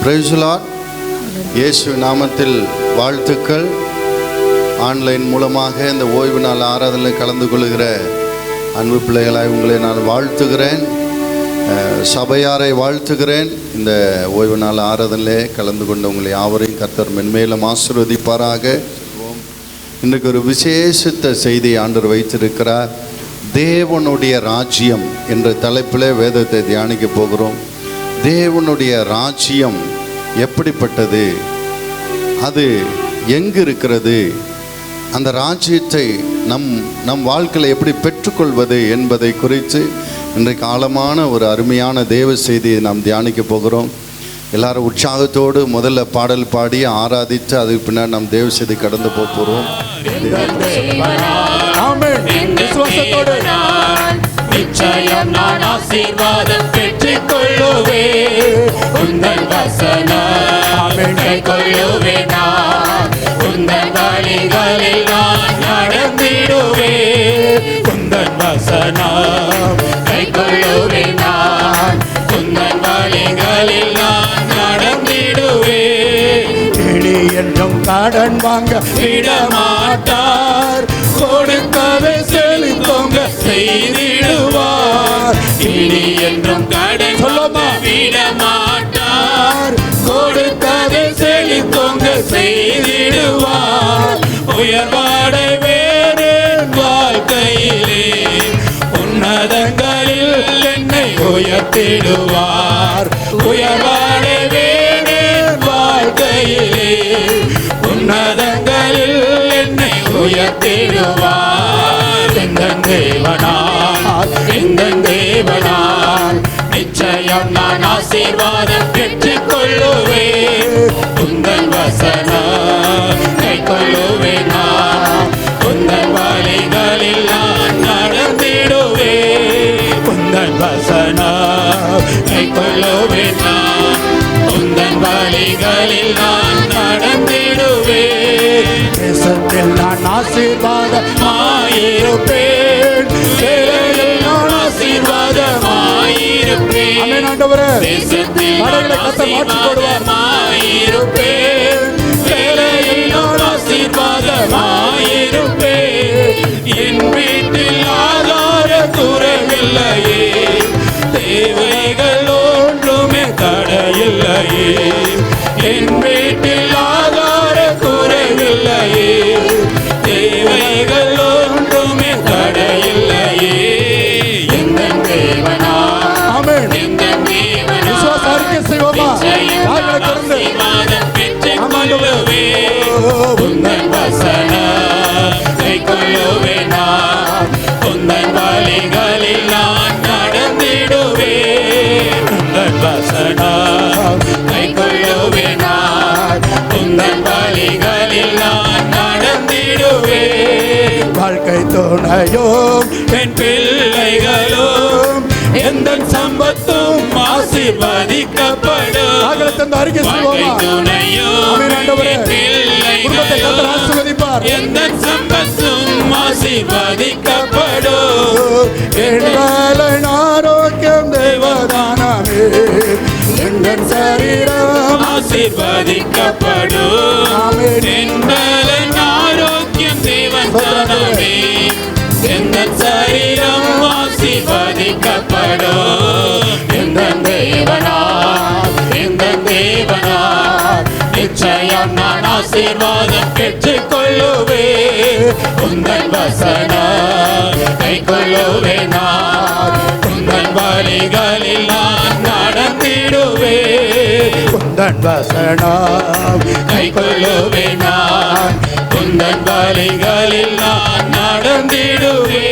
Praise the Lord. இயேசு நாமத்தில் வாழ்த்துக்கள். ஆன்லைன் மூலமாக இந்த ஓய்வு நாள் ஆராதனையில் கலந்து கொள்கிற அன்பு பிள்ளைகளாய் உங்களை நான் வாழ்த்துகிறேன், சபையாரை வாழ்த்துகிறேன். இந்த ஓய்வு நாள் ஆராதனையிலே கலந்து கொண்ட உங்களை யாவரையும் கர்த்தர் மென்மேலும் ஆசீர்வதிப்பாராக. இன்றைக்கு ஒரு விசேஷித்த செய்தியை ஆண்டவர் வைத்திருக்கிறார். தேவனுடைய ராஜ்யம் என்ற தலைப்பில் வேதத்தை தியானிக்க போகிறோம். தேவனுடைய ராஜ்யம் எப்படிப்பட்டது, அது எங்கு இருக்கிறது, அந்த ராஜ்யத்தை நம் வாழ்க்கையில் எப்படி பெற்றுக்கொள்வது என்பதை குறித்து இன்றைக்கு ஆழமான ஒரு அருமையான தேவ செய்தியை நாம் தியானிக்க போகிறோம். எல்லாரும் உற்சாகத்தோடு முதல்ல பாடல் பாடி ஆராதித்து அதுக்கு பின்னாடி நாம் தேவ செய்தி கடந்து போகிறோம். நிச்சயம் நான் ஆசீர்வாதம் பெற்றுக் கொள்ளுவே, உந்தன் வசனம் கைக்கொள்ளுவே, நான் உந்தன் வழிகளில் நான் நடந்திடுவே, உந்தன் வசனம் கைக்கொள்ளுவே, நான் உந்தன் வழிகளில் நான் நடந்திடுவே. இனி என்றும் கடன் வாங்க விடமாட்டார், கொடுக்கவே செலுத்தோங்க செய்திடுவார். இனி என்றும் கடன் வாங்க விடமாட்டார், கொடுக்கவே செலுத்தோங்க செய்திடுவார். உயர்வடைவேன் வாழ்க்கையிலே, உன்னதங்களில் என்னை உயர்த்திடுவார். உயர்வடைவேன் வாழ்க்கையிலே, உன்னதங்களில் என்னை உயர்த்திடுவார். எந்தன் தேவனால், எந்தன் தேவனால் நிச்சயம் நான் ஆசீர்வாதம் பெற்றுக் கொள்ளுவேன். உந்தன் வசனம் கைக்கொள்ளுவேன், நான் உந்தன் வழிகளில் நான் நடந்திடுவேன். உந்தன் வசனம் கைக்கொள்ளுவேன், நான் உந்தன் வழிகளில் நான் நடந்திடுவேன். தேசத்தில் நான் ஆசீர்வாதமாயிருப்பேன், வேலையில் நான் ஆசீர்வாதமாயிருப்பேன். தேசத்தில் நான் ஆசீர்வாதமாயிருப்பேன், வேலையில் நான் ஆசீர்வாதமாயிருப்பேன். என் வீட்டில் ஆதார குறைவில்லையே, தேவைகள் ஒன்றுமே தடையில்லையே. என் வீட்டில் ஆதார குறைவில்லையே, தேவைகள் ஒன்றுமே தடையில்லையே. எந்தன் தேவனா, எந்தன் தேவனா ஆசீர்வாதம் பெற்றுக் கொள்ளுவே, உந்தன் வசனம் கைக்கொள்ளுவே, நான் உந்தன் வழிகளில் நான் நடந்திடுவே. உந்தன் வசனம் கைக்கொள்ளுவே, நான் உந்தன் வழிகளில் நான் நடந்திடுவே. வாழ்க்கை துணையும் என் பிள்ளைகளும் எந்தன் சம்பத்தும் ஆசீர்வதிக்கப்படும். வாழ்க்கை துணையும் என் பிள்ளைகளும் எந்தன் சம்பத்தும் ஆசீர்வதிக்கப்படும். என் ஆரோக்கியம் தேவதானமே, எந்தன் சரீரம் ஆசீர்வதிக்கப்படும். என் ஆரோக்கியம் தேவதானமே, எந்தன் சரீரம் ஆசீர்வதிக்கப்படும். எந்தன் தேவனால், எந்தன் தேவனால் நிச்சயம் நான் ஆசீர்வாதம் பெற்றுக் கொள்ளுவே. உந்தன் வசனம் கைக்கொள்ளுவே, நான் உந்தன் வழிகளில் நான் நடந்திடுவே. உந்தன் வசனம் கைக்கொள்ளுவே, நான் உந்தன் வழிகளில் நான் நடந்திடுவே.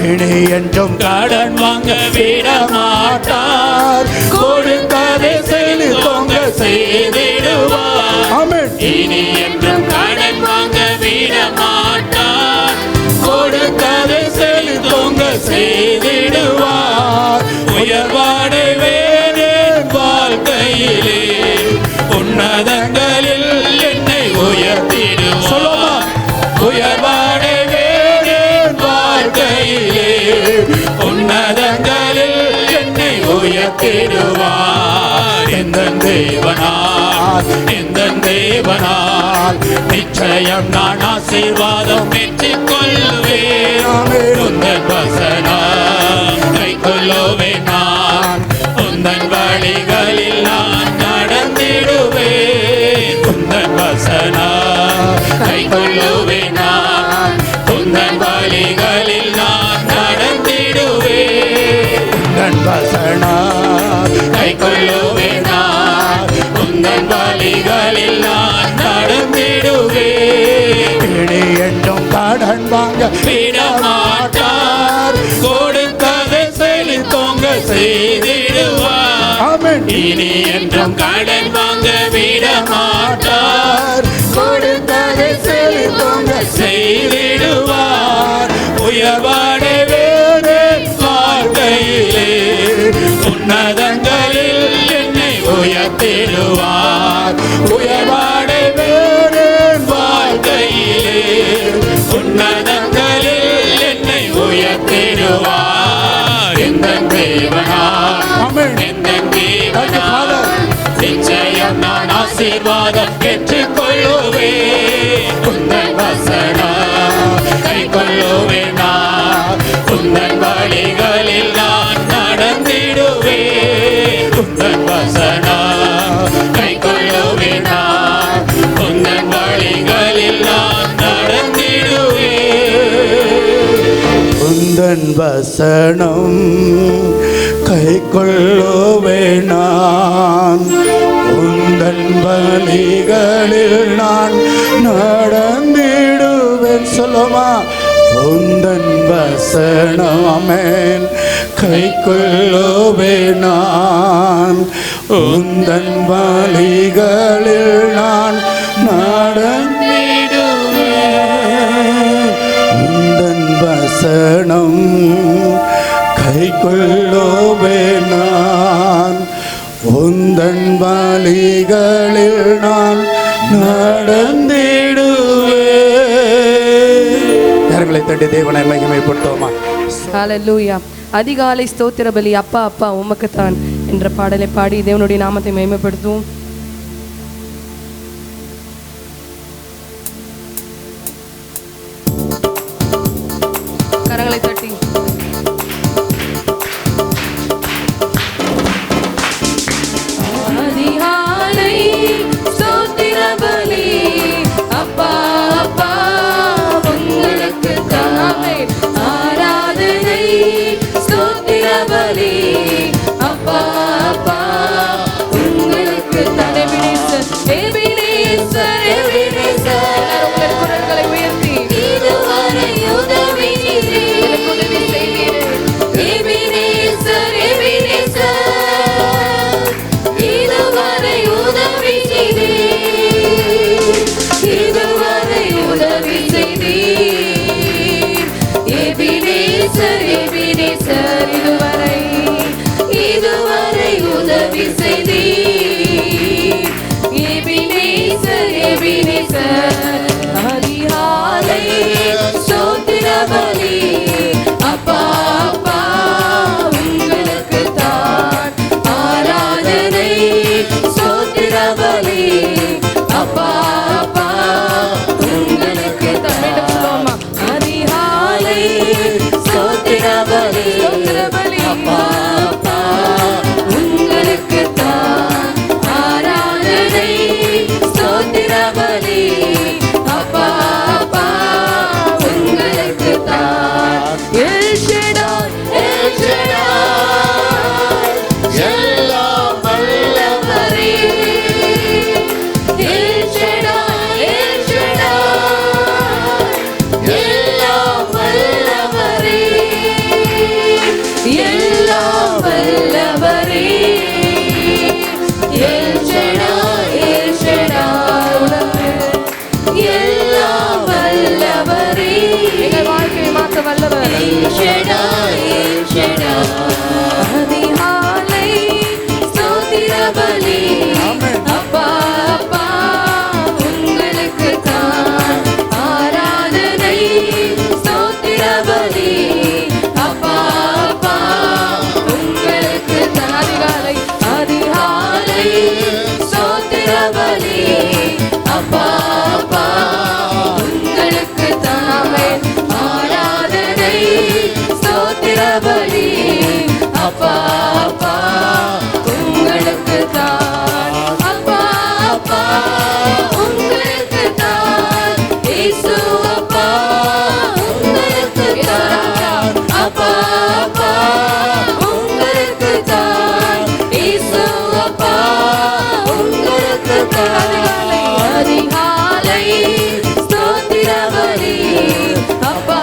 இனி என்றும் கடன் வாங்க விடமாட்டார், கொடுக்கவே செலுத்தோங்க செய்திடுவார். இனி என்றும் கடன் வாங்க விடமாட்டார், கொடுக்கவே செலுத்தோங்க செய்திடுவார். உயர்வடைவேன் வாழ்க்கையிலே, உன்னதங்களில் என்னை உயர்த்திடுவார். உயர்வடைவேன் வாழ்க்கையிலே, உன்னதங்களில் என்னை உயர்த்திடுவார். தேவனால் நிச்சயம் நான் ஆசீர்வாதம் பெற்றுக் கொள்வேன். உந்தன் வசனம் கைக்கொள்ளுவேன். நான் உந்தன் வழிகளில் நான் நடந்திடுவேன். உந்தன் வசனம் கைக்கொள்ளுவேன். நான் உந்தன் வழிகளில் நான் நடந்திடுவேன். உந்தன் வசனம் கைக்கொள்ளுவேன். நான் உந்தன் வழிகளில் நான் நடந்திடுவேன். இனி என்றும் கடன் வாங்க விடமாட்டார், கொடுத்ததை செலுத்தோங்க செய்திடுவார். இனி என்றும் கடன் வாங்க விடமாட்டார், கொடுத்ததை செலுத்தோங்க செய்திடுவார். உயர்வாடவே வாழ்க்கையிலே உன்னதங்களில் என்னை உயர்த்திடுவார். உயர்வாடவே வாழ்க்கையிலே உன்னதங்களில் என்னை உயர்த்திடுவார். எந்த தேவனால் நிச்சயம் நான் ஆசீர்வாதம் பெற்றுக் கொள்ளுவேன். உந்தன் வசனம் கைக்கொள்ளுவேன். நான் உந்தன் வழிகளில் நான் நடந்திடுவேன். உந்தன் வசனம் கைக்கொள்ளுவேன். நான் உந்தன் வழிகளில் நான் நடந்திடுவேன். உந்தன் வசனம் கைக்கொள்ளுவேன். நான் உந்தன் வழிகளில் நான் நடந்திடுவேன். சொல்லுமா, உந்தன் வசனம் ஆமென் கைக்கொள்ளுவேன். நான் உந்தன் வழிகளில் நான் நடந்திடுவேன். உந்தன் வசனம் கைக்கொள்ளுவேன். நான் உந்தன் வழிகளில் நான் நடந்திடுவேன். கரங்களை தட்டி தேவனை மகிமைப்படுத்துவோமா? ஹல்லேலூயா. அதிகாலை ஸ்தோத்திர பலி அப்பா அப்பா உமக்குத்தான் என்ற பாடலை பாடி தேவனுடைய நாமத்தை மகிமைப்படுத்துவோம். கரங்களை தட்டி அதிகாலை ஸ்தோத்திர பலி அப்பா அப்பா உங்களுக்கு தாமே ஆராதனை. ஸ்தோத்திர பலி அப்பா அப்பா உங்களுக்கு தடவினேசர் எபினேசர் எபினேசர். உங்கள் குரல்களை உயர்த்தி இதுவரை உதவி எனக்கு உதவி செய்தீரே. எபினேசர் எபினேசர் இதுவரை உதவி செய்தீர். இதுவரை உதவி செய்தீர். எபினேசர் எபினேசர் இதுவரை இதுவரை உதவி செய்தீர். எபினேசர் எபினேசர் அதிகாலை ஸ்தோத்திர பலி அப்பா அப்பா உங்களுக்கு தான் ஆராதனை. ஸ்தோத்திர பலி அப்பா அப்பா உங்களுக்கு தான். மீண்டும் சொல்லுவோமா? அதிகாலை ஸ்தோத்திர பலி அப்பா அப்பா உங்களுக்கு தான் ஆராதனை. ஸ்தோத்திர பலி அப்பா அப்பா உங்களுக்கு தான். எல் ஷடாய் எல் ஷடாய் எல்லாம் வல்லவரே. எல் ஷடாய் எல் ஷடாய் எல்லாம் வல்லவரே. எல்லாம் வல்லவரே. எல் ஷடாய் எல் ஷடாய் உலகே எல்லாம் வல்லவரே. எங்கள் வாழ்க்கையை மாற்ற வல்லவர். எல் ஷடாய் எல் ஷடாய் அதிகாலை ஸ்தோத்திர பலி அப்பா அப்பா உங்களுக்கு தான் ஆராதனை. ஸ்தோத்திர பலி அப்பா அப்பா உங்களுக்கு தான். அதிகாலை அதிகாலை அப்பா அப்பா உங்களுக்கு தான், அப்பா அப்பா உங்களுக்கு தான், இயேசு அப்பா உங்களுக்கு தான், அப்பா அப்பா உங்களுக்கு தான், இயேசு அப்பா உங்களுக்கு தான். அதிகாலை ஸ்தோத்திர பலி அப்பா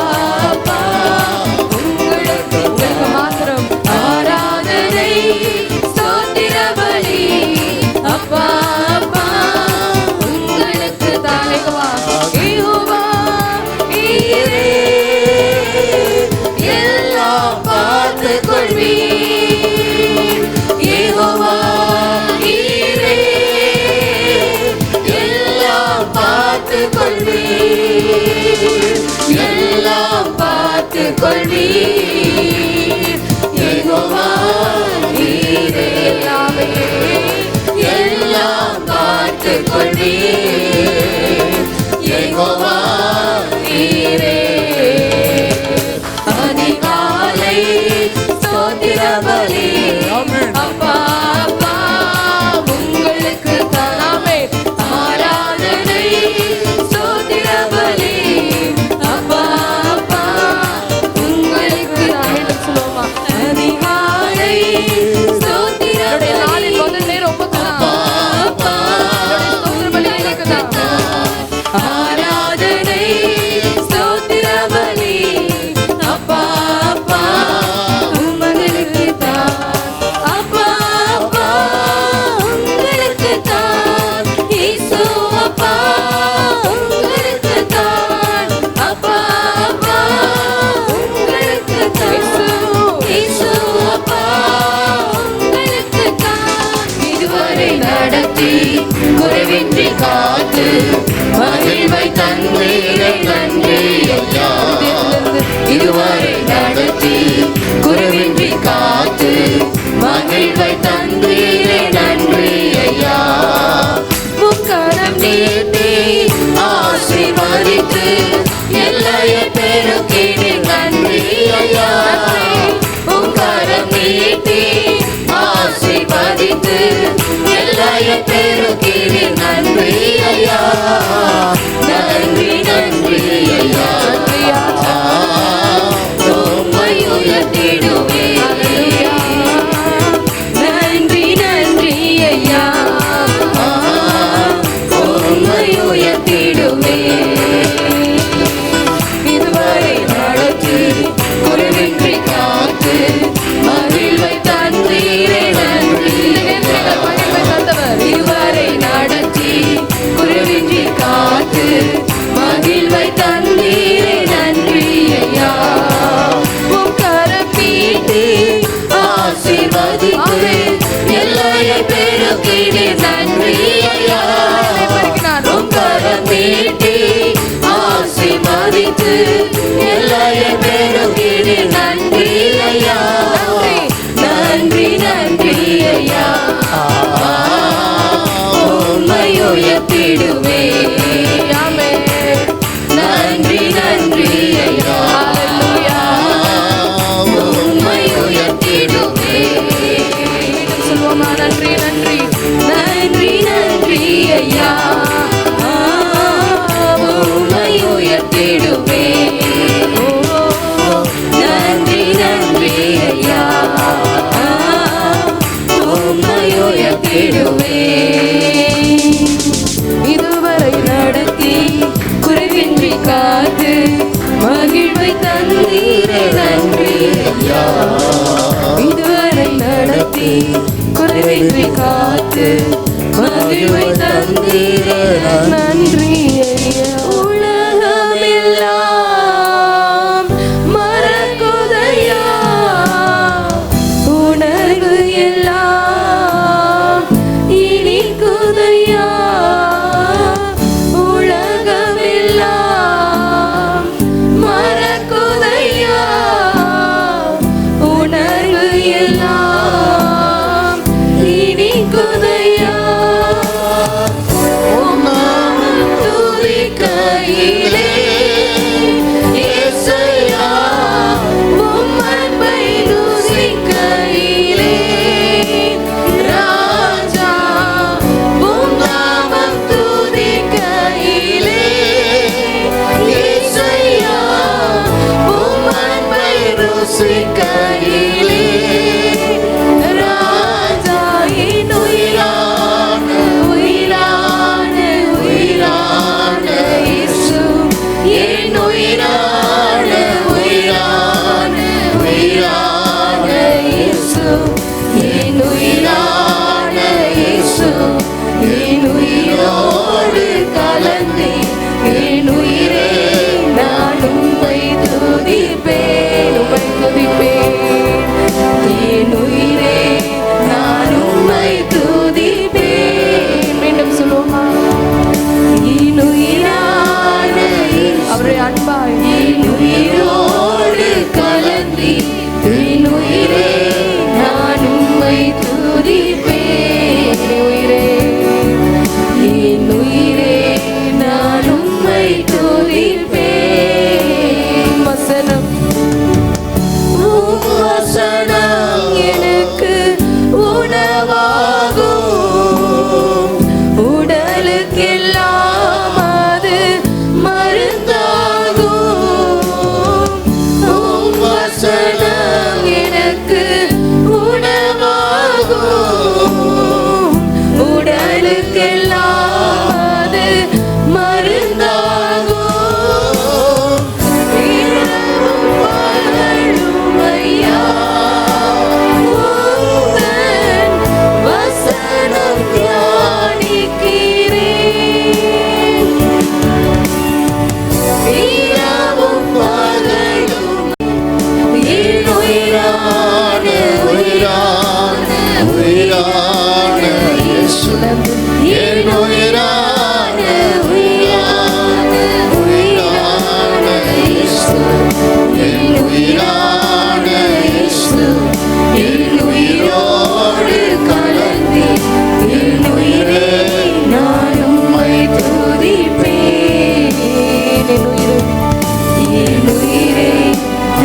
அப்பா உங்களுக்கு மாத்திரம் ஆராதனை ஸ்தோத்திர பலி அப்பா அப்பா உங்களுக்கு தான். யெகோவா ஈரே எல்லாம் பார்த்துக் கொள்வீர், யெகோவா ஈரே எல்லாம் பார்த்துக் கொள்வீர், எல்லாம் பார்த்துக் கொள்வீர், யெகோவா ஈரே எல்லாம் பார்த்துக் கொள்வீர், யெகோவா ஈரே. அதிகாலை ஸ்தோத்திர பலி அப்பா அப்பா உங்களுக்கு தாமே ஆராதனை ஸ்தோத்திர பலி அப்பா அப்பா உங்களுக்கு தான் சொல்லுவோமா. அதிகாலை ஸ்தோத்திர பலி முதல் நேரம் அப்பா அப்பா ஸ்தோத்திர பலி உங்களுக்கு தான், ஆராதனை ஸ்தோத்திர பலி அப்பா அப்பா உங்களுக்கு தான், அப்பா அப்பா உங்களுக்கு தான், இயேசு அப்பா உங்களுக்கு தான், அப்பா அப்பா உங்களுக்கு தான், இயேசு அப்பா உங்களுக்கு தான். இதுவரை நடத்தி குறைவின்றி காத்து மகிழ்வை தந்தீரே நன்றி ஐயா. இதுவரை நடத்தி குறைவின்றி காத்து மகிழ்வை தந்தீரே நன்றி ஐயா. முக்கரம் நீட்டி ஆசீர்வதித்து எல்லையை பெருக்கினே நன்றி ஐயா. முக்கரம் நீட்டி ஆசீர்வதித்து எல்லையை பெருக்கினே நன்றி ஐயா. நன்றி நன்றி ஐயா. உம்மை உயர்த்திடுவே, நன்றி நன்றி ஐயா. உம்மை உயர்த்திடுவே. இதுவரை நடத்தி குறைவின்றி காத்து மகிழ்வை தந்தீரே நன்றி. இதுவரை நடத்தி குறைவின்றி காத்து மகிழ்வை தந்தீரே நன்றி ஐயா. முக்கரம் நீட்டி ஆசீர்வதித்து எல்லையை பெருக்கினே நன்றி ஐயா. முக்கரம் நீட்டி ஆசீர்வதித்து எல்லையை பெருக்கினே நன்றி ஐயா. நன்றி நன்றி ஐயா. உம்மை உயர்த்திடுவே, நன்றி நன்றி ஐயா. உம்மை உயர்த்திடுவே. சொல்வோமா நன்றி நன்றி நன்றி நன்றி ஐயா. உம்மை உயர்த்திடுவே, நன்றி நன்றி ஐயா. உம்மை உயர்த்திடுவே. இதுவரை நடத்தி குறைவின்றி காத்து மகிழ்வை தந்தீரே நன்றி ஐயா. இதுவரை நடத்தி குறைவின்றி காத்து மகிழ்வை தந்தீரே நன்றி ஐயா. உலகமெல்லாம் மறக்குதையா, உணர்வு எல்லாம் இனிக்குதையா. உலகமெல்லாம் மறக்குதையா, உணர்வு எல்லாம் இனிக்குதையா. உம் நாமம் என் உயிரான இயேசு, என் உயிரோடு கலந்து என் உயிரே நான் உம்மை துதிப்பேன், உம்மை துதிப்பேன். என் உயிரே நான் உம்மை துதிப்பேன். மீண்டும் சொல்லுவோமா? என் உயிரான அவருடைய அன்பாய் என் உயிரோடு கலந்து என் உயிரே நான் உம்மை துதிப்பேன். என் உயிரே நான் உம்மை துதிப்பேன். வசனம் வசனம் எனக்கு உணவாகும், உடலுக்கெல்லாம் அது மருந்தாகும். வசனம் எனக்கு உணவாகும், உடலுக்கெல்லாம் அது மருந்தாகும். இரவும் பகலும் ஐயா உந்தன் வசனம் தியானிக்கிறேன். இரவும் பகலும் என் உயிரான உயிரான இயேசு, என் உயிரான உயிரான இயேசு, என் உயிரான இயேசு, என் உயிரோடு கலந்து என் உயிரே நான் உம்மை துதிப்பேன். என் உயிரே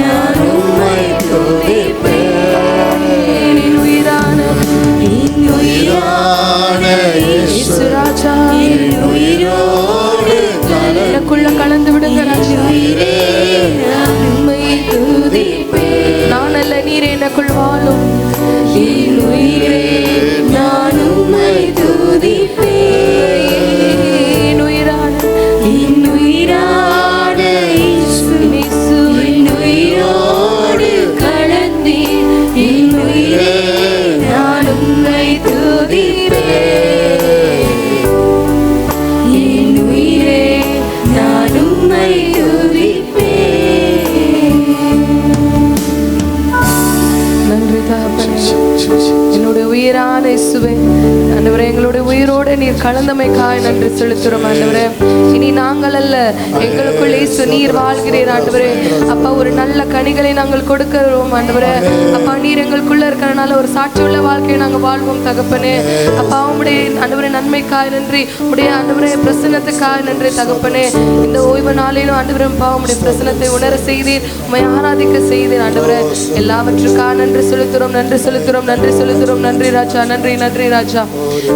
நான் உம்மை துதிப்பேன். என் உயிரான இயேசு ராஜா, என் உயிரோடு எனக்குள்ள கலந்து விடுங்க ராஜா. நான் உம்மை துதிப்பேன். நான் அல்ல, நீர் எனக்குள் வாழும். என் உயிரே நான் உம்மை துதிப்பேன். என் உயிரான இயேசு, என் உயிரோடு கலந்து என் உயிரே நான் உம்மை துதிப்பேன். என் உயிரே நான் உம்மை துதிப்பேன். நன்றி தகப்பனே, என்னுடைய உயிரான இயேசுவே. ஆண்டவரே, எங்களுடைய உயிரோடு நீர் கலந்தமைக்காய் நன்றி செலுத்துறோம் ஆண்டவரே. இனி நாங்கள் அல்ல, எங்களுக்குள் இயேசு நீர் வாழ்கிறீர் ஆண்டவரே. அப்பா, ஒரு நல்ல கனிகளை நாங்கள் கொடுக்கிறோம் ஆண்டவரே. அப்பா, நீர் எங்களுக்குள்ள இருக்கிறனால ஒரு சாட்சியுள்ள வாழ்க்கையை நாங்கள் வாழ்வோம் தகப்பனே. அப்பா, உம்முடைய ஆண்டவரே நன்மைக்காய் நன்றி, உடைய ஆண்டவரே பிரசன்னத்துக்காய் நன்றி தகப்பனே. இந்த ஓய்வு நாளிலும் ஆண்டவரே அப்பா உம்முடைய பிரசன்னத்தை உணர செய்தீர், உம்மை ஆராதிக்க செய்தீர் ஆண்டவரே. எல்லாவற்றுக்காக நன்றி செலுத்துறோம், நன்றி செலுத்துறோம், நன்றி செலுத்துறோம். நன்றி ராஜா, நன்றி நன்றி ராஜா.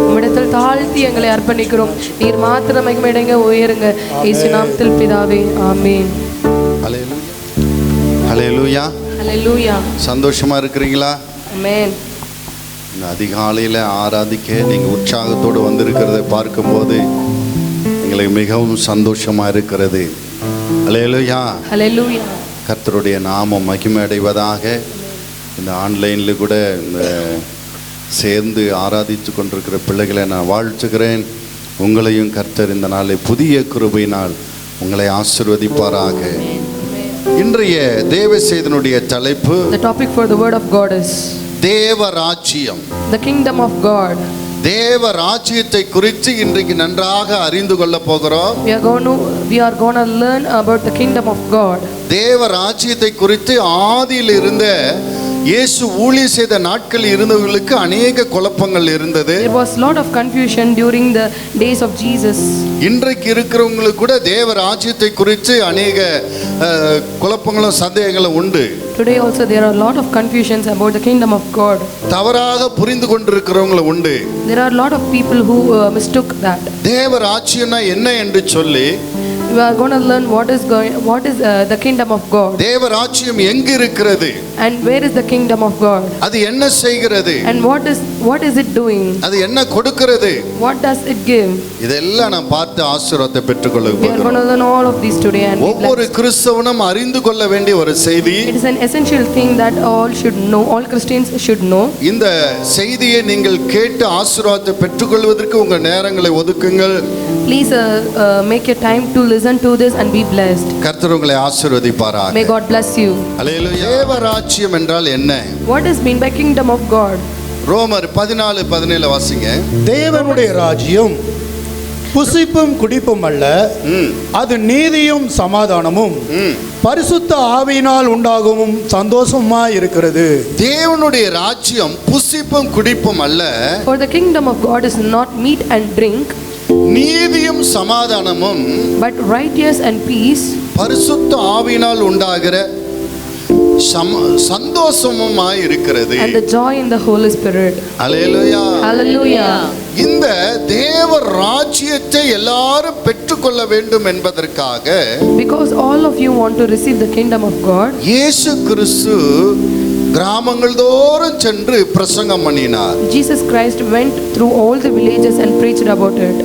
உம்மிடத்தில் தாழ்த்தி எங்களை அர்ப்பணிக்கிறோம். நீர் மாத்திரம் மகிமையடைங்க, உயருங்க. இயேசு நாமத்தில் பிதாவே, ஆமென். ஹல்லேலூயா. ஹல்லேலூயா. சந்தோஷமா இருக்கிறீங்களா? ஆமென். இந்த அதிகாலையில் ஆராதிக்க நீங்கள் உற்சாகத்தோடு வந்திருக்கிறதை பார்க்கும்போது எங்களுக்கு மிகவும் சந்தோஷமா இருக்கிறது. ஹல்லேலூயா. ஹல்லேலூயா. கர்த்தருடைய நாமம் மகிமை அடைவதாக. இந்த ஆன்லைனில் கூட இந்த சேர்ந்து ஆராதித்து கொண்டிருக்கிற பிள்ளைகளை நான் வாழ்த்துகிறேன். உங்களையும் கர்த்தர் இந்த நாளை புதிய கிருபையினால் உங்களை ஆசீர்வதிப்பாராக. இன்றைய தேவ செய்தியினுடைய தலைப்பு, The topic for the word of God is தேவ ராஜ்யம். the kingdom of God. தேவ ராஜ்யத்தை குறித்து இன்றைக்கு நன்றாக அறிந்து கொள்ள போகிறோம். We are going to learn about the kingdom of God. தேவ ராஜ்யத்தை குறித்து ஆதியில் இருந்த இயேசு ஊழியம் செய்த நாட்கள் இருந்தவர்களுக்கு அநேக குழப்பங்கள் இருந்தது. There was a lot of confusion during the days of Jesus. இன்றைக்கு இருக்கிறவங்களுக்கு கூட தேவ ராஜ்யத்தை குறித்து அநேக குழப்பங்களும் சந்தேகங்களும் உண்டு. Today also there are a lot of confusions about the kingdom of God. தவறாக புரிந்து கொண்டிருக்கிறவங்களும் உண்டு. There are a lot of people who mistook that. தேவ ராஜ்யம்னா என்ன என்று சொல்லி We are going to learn what is the kingdom of God. தேவ ராஜ்யம் எங்க இருக்கிறது, and where is the kingdom of God, அது என்ன செய்கிறது, and what is What is it doing? அது என்ன கொடுக்கிறது? What does it give? இதெல்லாம் நாம் பார்த்து ஆசீர்வாதத்தை பெற்றுக்கொள்ள We are going போகிறோம். to learn all of these today and be ஒவ்வொரு blessed. கிறிஸ்தவனும் அறிந்து கொள்ள வேண்டிய ஒரு செய்தி. It is an essential thing that all should know, all Christians should know. இந்த செய்தியை நீங்கள் கேட்டு ஆசீர்வாதத்தை பெற்றுக்கொள்வதற்கு உங்கள் நேரங்களை ஒதுக்குங்கள். Please make your time to listen to this and be blessed. கர்த்தர் உங்களை ஆசீர்வதிப்பாராக. May God bless you. அல்லேலூயா. தேவராஜ்யம் என்றால் என்ன? What is mean by kingdom of God? ரோமர் 14:17 வாசிங்க. தேவனுடைய ராஜ்யம் புசிப்பும் குடிப்பும் அல்ல, அது நீதியும் சமாதானமும் பரிசுத்த ஆவியினால் உண்டாகவும் சந்தோஷமாய் இருக்கிறது. தேவனுடைய ராஜ்யம் புசிப்பும் குடிப்பும் அல்ல, For the kingdom of God is not meat and drink, நீதியும் சமாதானமும் but righteousness and peace, பரிசுத்த ஆவியினால் உண்டாகிற சந்தோஷமுமாய் இருக்கிறது. and the joy in the Holy Spirit. Hallelujah. Hallelujah. இந்த தேவ ராஜ்யத்தை எல்லாரும் பெற்றுக்கொள்ள வேண்டும் என்பதற்காக Because all of you want to receive the kingdom of God, இயேசு கிறிஸ்து கிராமங்கள் தோறும் சென்று பிரசங்கம் பண்ணினார். Jesus Christ went through all the villages and preached about it.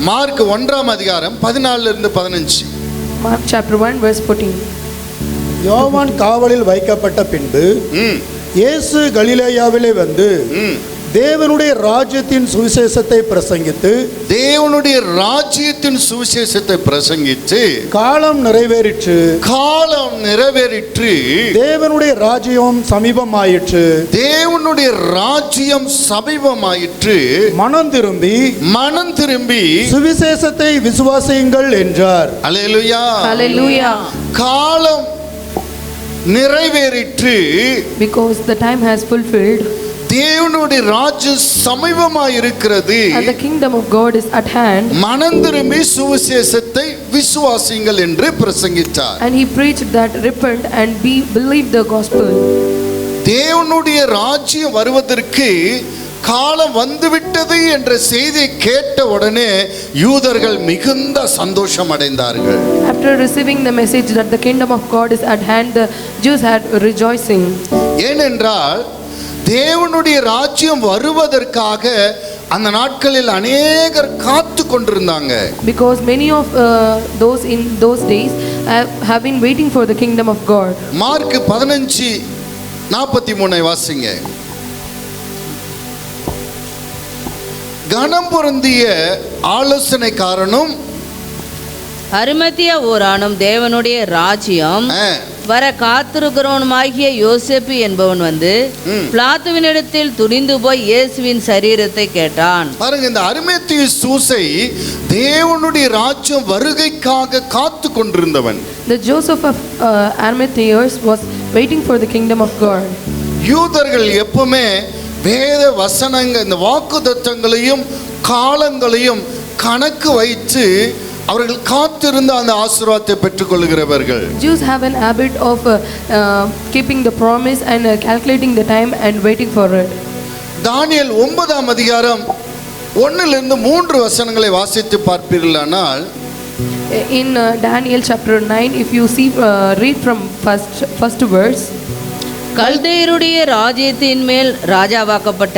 Mark 1:14-15. Mark chapter 1 verse 14. யோவான் காவலில் வைக்கப்பட்ட பின்பு இயேசு கலிலேயாவிலே வந்து தேவனுடைய ராஜ்யத்தின் சுவிசேஷத்தை பிரசங்கித்து காலம் நிறைவேறிற்று தேவனுடைய ராஜ்யம் சமீபமாயிற்று மனம் திரும்பி சுவிசேஷத்தை விசுவாசியுங்கள் என்றார். அல்லேலூயா. Hallelujah. காலம் நிறைவேறிற்று, Because the time has fulfilled தேவனுடைய ராஜ்யம் சமீபமாய் இருக்கிறது, and the kingdom of God is at hand, மனம் திரும்பி சுவிசேஷத்தை விசுவாசியுங்கள் என்று பிரசங்கித்தார். and he preached that repent and believe the gospel. தேவனுடைய ராஜ்யம் வருவதற்கு காலம் வந்துவிட்டது என்ற செய்தியை கேட்ட உடனே யூதர்கள் மிகுந்த சந்தோஷம் அடைந்தார்கள். After receiving the message that the kingdom of God is at hand, the Jews had rejoicing. ஏனென்றால் தேவனுடைய ராஜ்யம் வருவதற்காக அந்த நாட்களில் அநேகர் காத்து கொண்டிருந்தாங்க. Because many of those in those days have been waiting for the kingdom of God. Mark 15:43 வாசிங்க. கனம் பொருந்திய ஆலோசனைக்காரனும் அரிமத்திய ஊரானும் தேவனுடைய ராஜ்யம் வர காத்திருக்கிறவனுமாகிய யோசேப்பு என்பவன் வந்து பிலாத்துவினிடத்தில் துணிந்து போய் இயேசுவின் சரீரத்தை கேட்டான். பாருங்க, இந்த அரிமத்திய சூசை தேவனுடைய ராஜ்யம் வருகைக்காக காத்து கொண்டிருந்தவன். The Joseph of Arimathea was waiting for the kingdom of God. யூதர்கள் எப்பவுமே வேத வசனங்கள், இந்த வாக்குத்தத்தங்களையும் காலங்களையும் கணக்கு வைத்து அவர்கள் காத்திருந்த அந்த ஆசீர்வாதத்தை பெற்றுக்கொள்கிறவர்கள். Jews have an habit of keeping the promise and calculating the time and waiting for it. தானியேல் 9:1-3 வசனங்களை வாசித்து பார்ப்பீர்களானால், In Daniel chapter 9, if you see read from first verse, கல்தேயருடைய ராஜ்யத்தின் மேல் ராஜாவாக்கப்பட்ட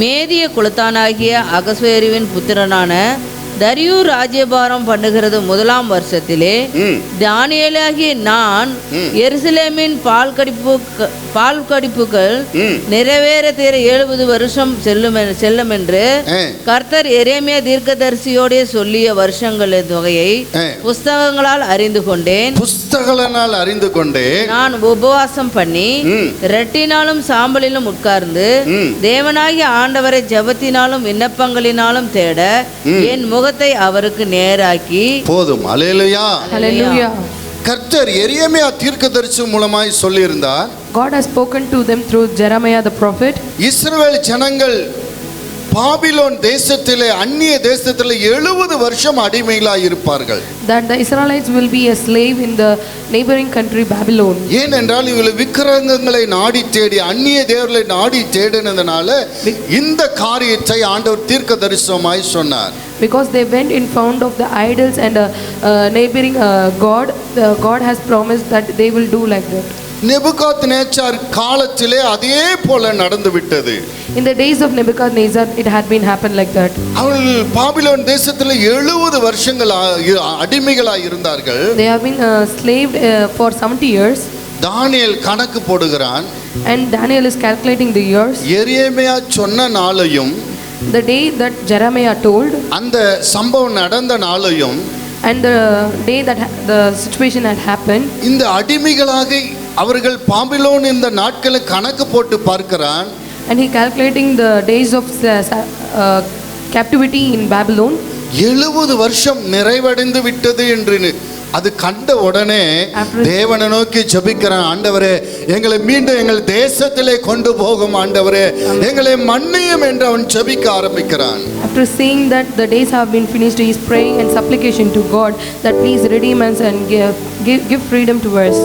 மேதிய குலத்தானாகிய அகஸ்வேருவின் புத்திரனான தரியு ராஜ்யபாரம் பண்ணுகிறது 1ஆம் வருஷத்திலே தானியேலாகிய நான் எருசலேமின் பால் கடிப்புகள் நிறைவேற தேர 70 வருஷம் செல்லும் என்று கர்த்தர் எரேமியா தீர்க்கதரிசியோடே சொல்லிய வருஷங்களின் தொகையை புஸ்தகங்களால் அறிந்து கொண்டேன். நான் உபவாசம் பண்ணி இரட்டினாலும் சாம்பலிலும் உட்கார்ந்து தேவனாகிய ஆண்டவரை ஜெபத்தினாலும் விண்ணப்பங்களினாலும் தேட என் முகத்தை அவருக்கு நேராக்கி போதும். அல்லேலூயா. Hallelujah. கர்த்தர் எரேமியா தீர்க்கதரிசி மூலமாய் சொல்லியிருந்தார். God has spoken to them through Jeremiah the prophet. இஸ்ரவேல் ஜனங்கள் பாபிலோன் தேசத்திலே, அந்நிய தேசத்திலே 70 வருஷம் அடிமைகளாய் இருப்பார்கள். That the Israelites will be a slave in the neighboring country Babylon. ஏனென்றால் இவர்கள் விக்கிரகங்களை நாடி தேடி, அந்நிய தேவர்களை நாடி தேடினதுனால இந்த காரியத்தை ஆண்டவர் தீர்க்கதரிசனமாய் சொன்னார். Because they went in found of the idols and neighboring God, God has promised that they will do like that. Nebuchadnezzar காலத்திலே அதே போல நடந்து விட்டது. In the days of Nebuchadnezzar, it had been happened like that. அவர்கள் Babylon தேசத்தில் 70 வருஷங்கள் அடிமைகளாய் இருந்தார்கள். They have been slaved for 70 years. தானியேல் கணக்கு போடுகிறான். And Daniel is calculating the years. எரேமியா சொன்ன நாளையும், the day that Jeremiah told, அந்த சம்பவம் நடந்த நாளையும், and the day that the situation had happened, இந்த அடிமைகளாக அவர்கள் பாபிலோன் இந்த நாட்களை கணக்கு போட்டு பார்க்கிறான். and he calculating the days of captivity in Babylon. 70 வருஷம் நிறைவடைந்து விட்டது என்று அது கண்ட உடனே தேவனை நோக்கி ஜெபிக்கிறான். ஆண்டவரே, எங்களை மீண்டும் எங்கள் தேசத்திலே கொண்டு போகும் ஆண்டவரே, எங்களை மன்னியும் என்று அவன் ஜெபிக்க ஆரம்பிக்கிறான். After seeing that the days have been finished, he is praying and supplication to God that please redeem us and give freedom to us.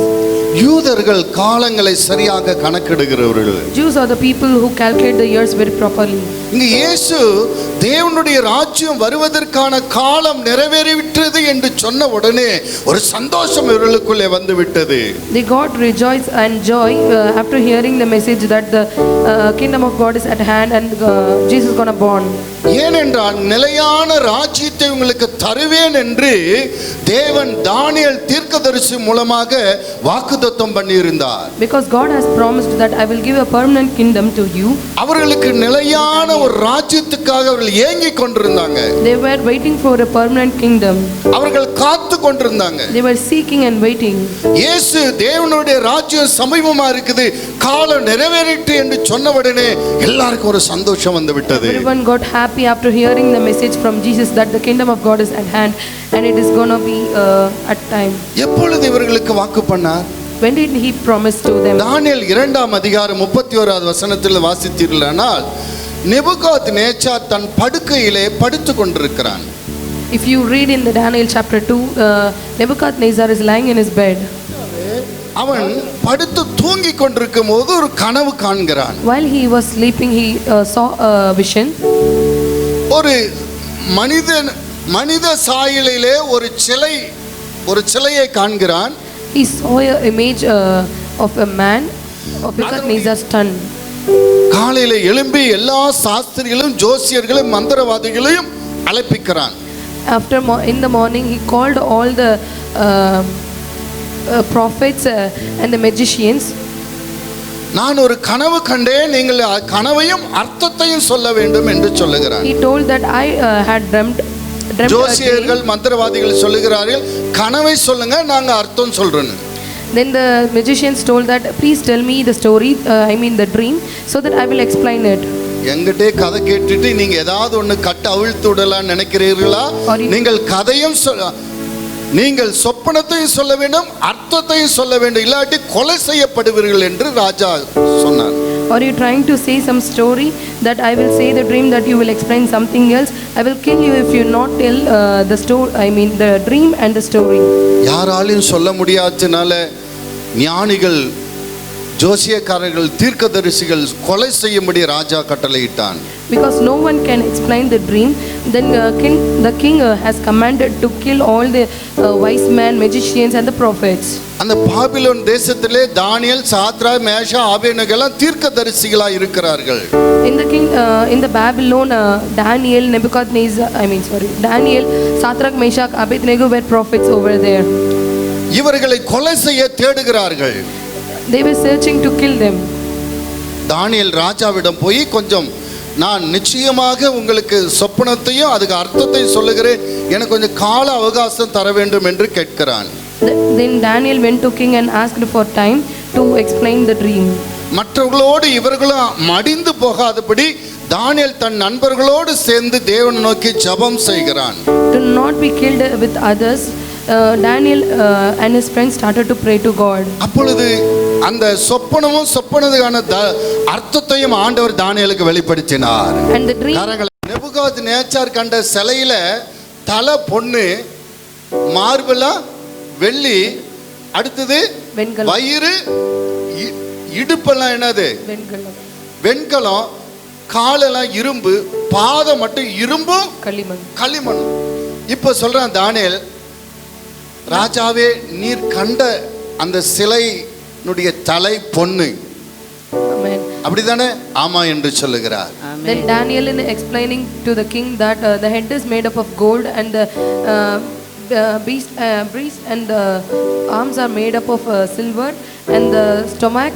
யூதர்கள் காலங்களை சரியாக கணக்கெடுக்கிறவர்கள். Jews are the people who calculate the years very properly. இங்க இயேசு தேவனுடைய ராஜ்யம் வருவதற்கான காலம் நிறைவேறிவிட்டது என்று சொன்ன உடனே ஒரு சந்தோஷம் இவர்களுக்குள்ளே வந்து விட்டது. They got rejoice and joy after hearing the message that the kingdom of God is at hand and Jesus is gonna born. ஏனென்றால் நிலையான ராஜ்யத்தை உங்களுக்கு தருவேன் என்று தேவன் தானியேல் தீர்க்கதரிசி மூலமாக வாக்குத்தத்தம் பண்ணியிருந்தார். Because God has promised that I will give a permanent kingdom to you. அவர்களுக்கு நிலையான ஒரு ராஜ்யத்துக்காக அவர்கள் ஏங்கிக் கொண்டிருந்தாங்க. They were waiting for a permanent kingdom. அவர்கள் காத்து கொண்டிருந்தாங்க. They were seeking and waiting. இயேசு தேவனுடைய ராஜ்யம் சமீபமா இருக்குது, காலம் நிறைவேறிட்டு என்று சொன்ன உடனே எல்லாருக்கும் ஒரு சந்தோஷம் வந்து விட்டது. Everyone got happy after hearing the message from Jesus that the kingdom of God is at hand and it is going to be at time. எப்பொழுது இவர்களுக்கு வாக்கு பண்ணார்? When did he promise to them? தானியேல் 2ஆம் அதிகாரம் 31வது வசனத்தில் வாசித்தீர்களானால், Nebuchadnezzar தன் படுக்கையிலே படுத்துக் கொண்டிருக்கிறான். If you read in the Daniel chapter 2, Nebuchadnezzar is lying in his bed. அவன் படுத்து தூங்கிக் கொண்டிருக்கும் போது ஒரு கனவு காண்கிறான். While he was sleeping, he saw a vision. ஒரு மனித சாயலிலே ஒரு சிலையை காண்கிறான். He saw an image of a man of Nebuchadnezzar's son. காலையில எழும்பி எல்லா சாஸ்திரிகளும் ஜோசியர்களும் மந்திரவாதிகளையும் அழைப்பிக்கிறான். In the morning, he called all the prophets and the magicians. நான் ஒரு கனவு கண்டேன், நீங்கள் கனவையும் அர்த்தத்தையும் சொல்ல வேண்டும் என்று சொல்லுகிறார். He told that I had dreamt ஜோசியர்கள் மந்திரவாதிகள் சொல்லுகிறார்கள், கனவை சொல்லுங்க, நாங்க அர்த்தம் சொல்றோம். Then the magicians told that please tell me the story, the dream, so that I will explain it. எங்கிட்டே கதை கேட்டுட்டு நீங்க ஏதாவது ஒன்று கட்ட அவிழ்த்து விடலாம் நினைக்கிறீர்களா? நீங்கள் கதையும் நீங்கள் சொப்பனத்தையும் சொல்ல வேண்டும், அர்த்தத்தையும் சொல்ல வேண்டும், இல்லாட்டி கொலை செய்யப்படுவீர்கள் என்று ராஜா சொன்னார். Are you trying to say some story that I will say the dream that you will explain something else? I will kill you if you not tell the story, the dream and the story. யாராலையும் சொல்ல முடியாதனால ஞானிகள், ஜோசியக்காரர்கள், தீர்க்கதரிசிகள் கொலை செய்யும்படி ராஜா கட்டளையிட்டான். Because no one can explain the dream, then the king has commanded to kill all the wise men, magicians and the prophets. அந்த Babylon தேசத்திலே தானியேல், சாத்ராக், மேஷா, ஆபேத்நேகோலாம் தீர்க்கதரிசிகளாய் இருக்கிறார்கள். In the Babylon, Daniel, Shadrach, Meshach, Abednego were prophets over there. இவர்களை கொலை செய்ய தேடுகிறார்கள். They were searching to kill them. தானியேல் ராஜாவிடம் போய், கொஞ்சம் நான் நிச்சயமாக உங்களுக்கு சொப்பனத்தையும் அதுக்கு அர்த்தத்தையும் சொல்லுகிறேன், எனக்கு கொஞ்சம் கால அவகாசம் தர வேண்டும் என்று கேட்கிறான். Then Daniel went to king and asked for time to explain the dream. மற்றவர்களோடு இவர்களும் மடிந்து போகாதபடி தானியேல் தன் நண்பர்களோடு சேர்ந்து தேவனை நோக்கி ஜெபம் செய்கிறான். To not be killed with others, Daniel and his friends started to pray to God. அப்பொழுது அந்த சொப்பனதுக்கான அர்த்தத்தையும் ஆண்டவர் தானியேலுக்கு வெளிப்படுத்தினார். And the dream, நேபுகாத்நேச்சார் கண்ட சிலையில தலை பொன்னு, மார்பலா வெள்ளி, அடுத்தது வயிறு, இடுப்பெல்லாம் என்னது வெண்கலம், காலெல்லாம் இரும்பு, பாதம் மட்டும் இரும்பும் களிமண். இப்ப சொல்றான் தானியேல், ராஜாவே, நீர் கண்ட அந்த சிலை தானியேலினுடைய தலை பொன்னு. Amen. அப்படிதானே? ஆமா என்று சொல்லுகிறார். Then Daniel in explaining to the king that the head is made up of gold and the breast and the arms are made up of silver and the stomach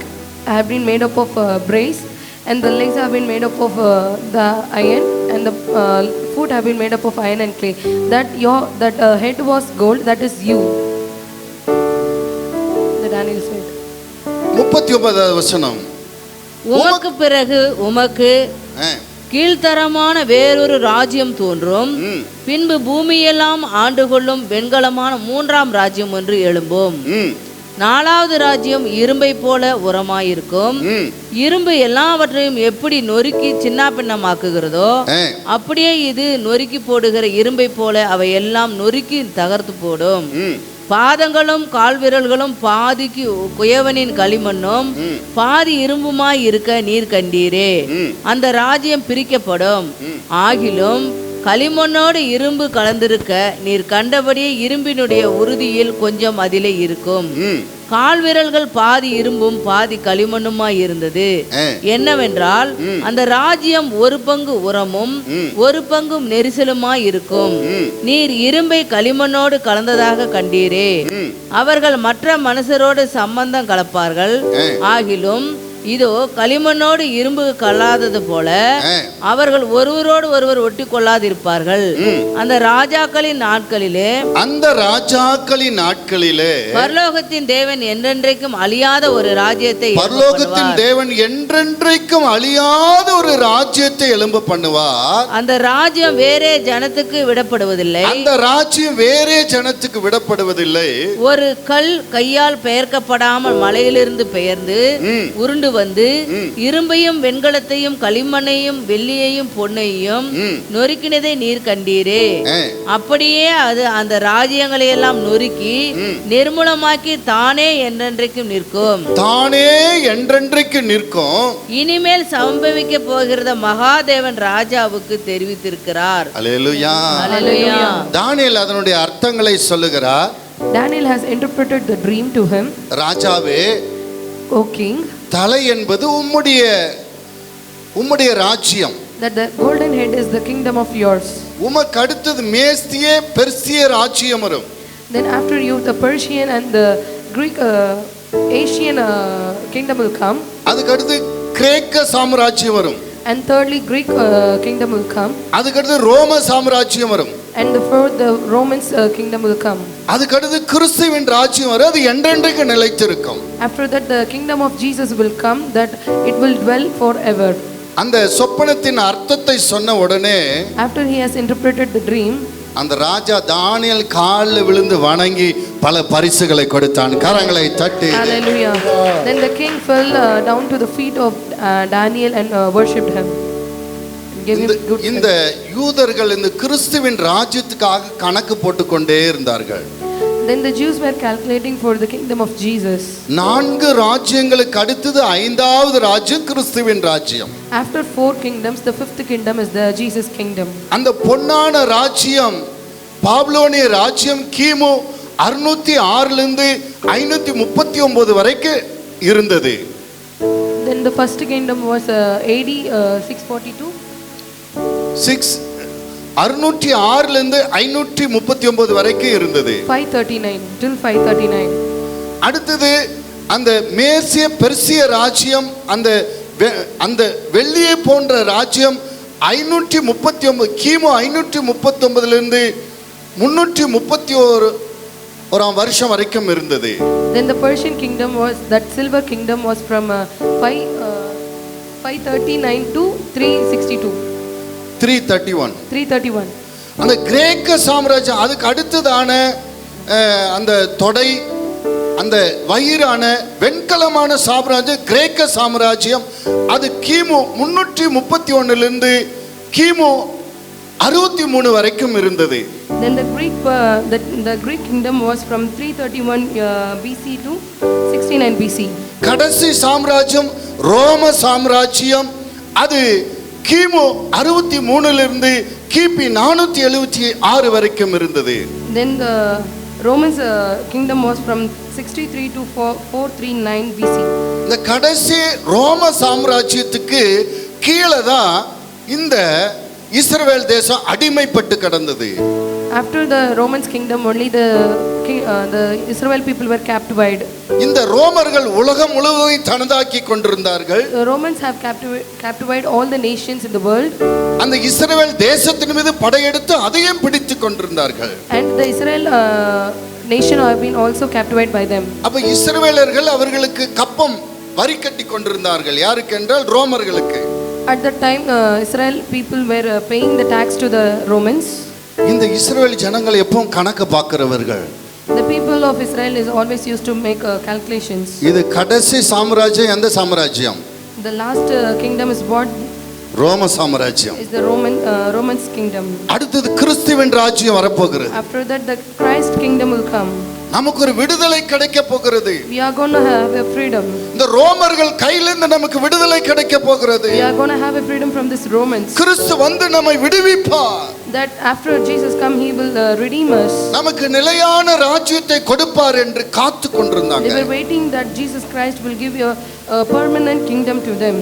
have been made up of brass and the legs have been made up of the iron and the foot have been made up of iron and clay. That head was gold, that is you. The Daniel said. 39வது வசனம். உமக்கு பிறகு உமக்கு கீழ்த்தரமான வேறொரு ராஜ்யம் தோன்றும், பின்பு பூமியெல்லாம் ஆண்டு கொள்ளும் வெண்கலமான 3ஆம் ராஜ்யம் ஒன்று எழும்பும். 4வது ராஜ்யம் இரும்பை போல உரமாயிருக்கும். இரும்பு எல்லாவற்றையும் எப்படி நொறுக்கி சின்ன பின்னமாக்குகிறதோ அப்படியே இது நொறுக்கி போடுகிற இரும்பை போல அவை எல்லாம் நொறுக்கி தகர்த்து போடும். பாதங்களும் கால் விரல்களும் பாதிக்கு குயவனின் களிமண்ணும் பாதி இரும்புமாய் இருக்க நீர் கண்டீரே. அந்த ராஜ்யம் பிரிக்கப்படும். ஆகிலும் களிமண்ணோடு இரும்பு கலந்திருக்க நீர் கண்டபடியே இரும்பினுடைய உறுதியில் கொஞ்சம் அதிலே இருக்கும். கால் விரல்கள் பாதி இரும்பும் பாதி களிமண்ணுமாய் இருந்தது. என்னவென்றால் அந்த ராஜ்யம் ஒரு பங்கு உரமும் ஒரு பங்கும் நெரிசலுமாய் இருக்கும். நீர் இரும்பை களிமண்ணோடு கலந்ததாக கண்டீரே. அவர்கள் மற்ற மனுஷரோடு சம்பந்தம் கலப்பார்கள். ஆகிலும் இதோ களிமண்ணோடு இரும்பு கல்லாதது போல அவர்கள் ஒருவரோடு ஒருவர் ஒட்டி கொள்ளாதிருப்பார்கள். அந்த ராஜாக்களின் நாட்களிலே பரலோகத்தின் தேவன் என்றென்றைக்கும் அழியாத ஒரு ராஜ்யத்தை எழும்ப பண்ணுவார். அந்த ராஜ்யம் வேறே ஜனத்துக்கு விடப்படுவதில்லை. ஒரு கல் கையால் பெயர்க்கப்படாமல் மலையிலிருந்து பெயர்ந்து உருண்டு வந்து இரும்பையும் வெண்கலத்தையும் களிமண்ணையும் வெள்ளியையும் பொன்னையும் நொறுக்கினதை நீர் கண்டீரே. அப்படியே அது அந்த ராஜ்யங்களை எல்லாம் நொறுக்கி நிர்மூலமாக்கி தானே என்றென்றைக்கும் நிற்கும். இனிமேல் சம்பவிக்க போகிறத மகாதேவன் ராஜாவுக்கு தெரிவித்திருக்கிறார். அல்லேலூயா. தானியேல் அதனுடைய அர்த்தங்களை சொல்லுகிறார். Daniel has interpreted the dream to him. ராஜாவே, O king, தலை என்பது உம்முடைய ராஜ்யம். that the golden head is the kingdom of yours. உமக்கு அடுத்தது மேஸ்திய பெர்சிய ராஜ்யம் வரும். Then after you the Persian and the Greek Asian kingdom will come. அதுக்கு அடுத்து கிரேக்க சாம்ராஜ்யம் வரும். And thirdly Greek kingdom will come. அதுக்கு அடுத்து ரோம சாம்ராஜ்யம் வரும். And the Romans kingdom will come. அதுக்கு அடுத்து கிறிஸ்துவின் ராஜ்யம் வரும். அது என்றென்றைக்கு நிலைத்திருக்கும். After that the kingdom of Jesus will come, that it will dwell forever. அந்த சொப்பனத்தின் அர்த்தத்தை சொன்ன உடனே after he has interpreted the dream, அந்த ராஜா தானியேல் காலில் விழுந்து வணங்கி பல பரிசுகளை கொடுத்தான். கரங்களை தட்டி. Hallelujah. Then the king fell down to the feet of Daniel and worshipped him. இந்த யூதர்கள் இந்த கிறிஸ்துவின் ராஜ்யத்துக்காக கணக்கு போட்டுக்கொண்டே இருந்தார்கள். Then the Jews were calculating for the kingdom of Jesus. 4 ராஜ்யங்களுக்கு அடுத்தது 5வது ராஜ்யம் கிறிஸ்துவின் ராஜ்யம். After 4 kingdoms, the 5th kingdom is the Jesus kingdom. அந்த பொன்னான ராஜ்யம் பாபிலோனிய ராஜ்யம் கிமு 606 லிருந்து 539 வரைக்கும் இருந்தது. Then the first kingdom was AD 642. 606 லிருந்து 539 வரைக்கும் இருந்தது. 539 till 539. அடுத்தது அந்த மேசிய பெர்சிய ராஜ்யம், அந்த வெள்ளியை போன்ற ராஜ்யம் 539 கிமு 539 லிருந்து 331 வருஷம் வரைக்கும் இருந்தது. Then the Persian kingdom was, that silver kingdom was from 539 to 331. அந்த கிரேக்க சாம்ராஜ்யம் அதுக்கு அடுத்ததான அந்த தொடை அந்த வயிறான வெண்கலமான சாம்ராஜ்யம் கிரேக்க சாம்ராஜ்யம் அது கிமு 331 லிருந்து கிமு 63 வரைக்கும் இருந்தது. Then the Greek kingdom was from 331 BC to 69 BC. கடைசி சாம்ராஜ்யம் ரோம சாம்ராஜ்யம் அது கிமு 63 லிருந்து கிபி 476 வரைக்கும் இருந்தது. Then the Romans kingdom was from 63 to 439 BC. இந்த கடைசி ரோம சாம்ராஜ்யத்துக்கு கீழே தான் இந்த இஸ்ரவேல் தேசம் அடிமைப்பட்டு கிடந்தது. After the Romans kingdom, only the Israel people were captivated. இந்த ரோமர்கள் உலகம் முழுவதையும் தனதாக்கி கொண்டிருந்தார்கள். The Romans have captivated all the nations in the world. அந்த இஸ்ரவேல் தேசத்தின் மீது படையெடுத்து அதையும் பிடித்துக் கொண்டிருந்தார்கள். And the Israel nation have been also captivated by them. அப்ப இஸ்ரவேலர்கள் அவர்களுக்கு கப்பம் வரி கட்டி கொண்டிருந்தார்கள். யாருக்கு என்றால் ரோமர்களுக்கு. At that time, Israel people were paying the tax to the Romans. இந்த இஸ்ரவேல் ஜனங்கள் எப்பவும் கணக்கு பார்க்கிறவர்கள். The people of Israel is always used to make calculations. இது கடைசி சாம்ராஜ்யம் எந்த சாம்ராஜ்யம்? The last kingdom is what? ரோம சாம்ராஜ்யம். Is the Romans kingdom. அடுத்தது கிறிஸ்துவின் ராஜ்யம் வரப்போகிறது. After that, the Christ kingdom will come. நமக்கு ஒரு விடுதலை கிடைக்க போகிறது. We are going to have a freedom. இந்த ரோமர்கள் கையிலிருந்து நமக்கு விடுதலை கிடைக்க போகிறது. We are going to have a freedom from this Romans. கிறிஸ்து வந்து நம்மை விடுவிப்பார். That after Jesus come, he will redeem us. நமக்கு நிலையான ராஜ்யத்தை கொடுப்பார் என்று காத்து கொண்டிருந்தாங்க. They were waiting that Jesus Christ will give you a permanent kingdom to them.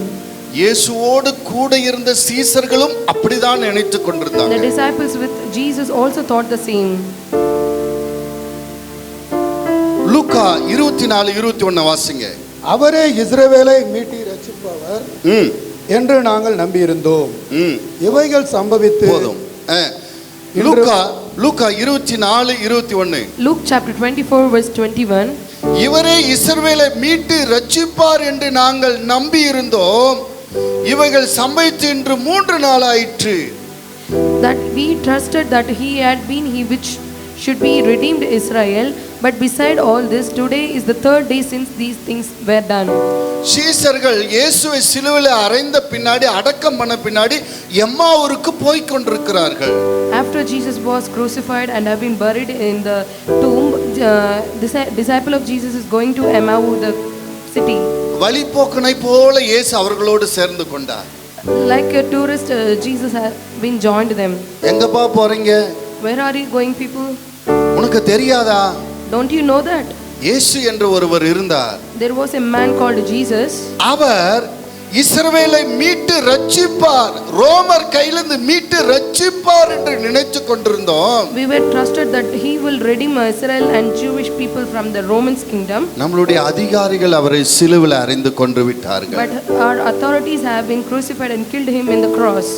இயேசுவோடு கூட இருந்த சீசர்களும் அப்படிதான் நினைத்துக் கொண்டிருந்தாங்க. The disciples with Jesus also thought the same. லூக்கா 24:21 வாசிங்க. அவரே இஸ்ரவேலை மீட்டி ரட்சிப்பவர் என்று நாங்கள் நம்பியிருந்தோம். இவைகள் சம்பவித்து போதும். லூக்கா 24:21. Luke chapter 24 verse 21. இவரே இஸ்ரவேலை மீட்டு ரட்சிப்பார் என்று நாங்கள் நம்பி இருந்தோம். இவைகள் சம்பவித்து இன்று 3 நாள் ஆயிற்று. That we trusted that he which should be redeemed Israel, but beside all this, today is the 3rd day since these things were done. சீசர்கள் இயேசுவை சிலுவையில் அறைந்த பின்னாடி அடக்கம் பண்ண பின்னாடி எம்மாவூருக்கு போய் கொண்டிருக்கிறார்கள். After Jesus was crucified and have been buried in the tomb, disciple of Jesus is going to Emmaus, the city. வழிபோக்கனை போல இயேசு அவர்களோடு சேர்ந்து கொண்டார். Like a tourist, Jesus has been joined them. எங்கப்பா போறீங்க? Where are you going, people? உனக்கு தெரியாதா? Don't you know that? இயேசு என்ற ஒருவர் இருந்தார். There was a man called Jesus. அவர் இஸ்ரவேலை மீட்டு ரட்சிப்பார், ரோமர் கையிலிருந்து மீட்டு ரட்சிப்பார் என்று நினைத்து கொண்டிருந்தோம். We were trusted that he will redeem Israel and Jewish people from the Romans kingdom. நம்மளுடைய அதிகாரிகள் அவரை சிலுவையில் அறைந்து கொன்று விட்டார்கள். But our authorities have been crucified and killed him in the cross.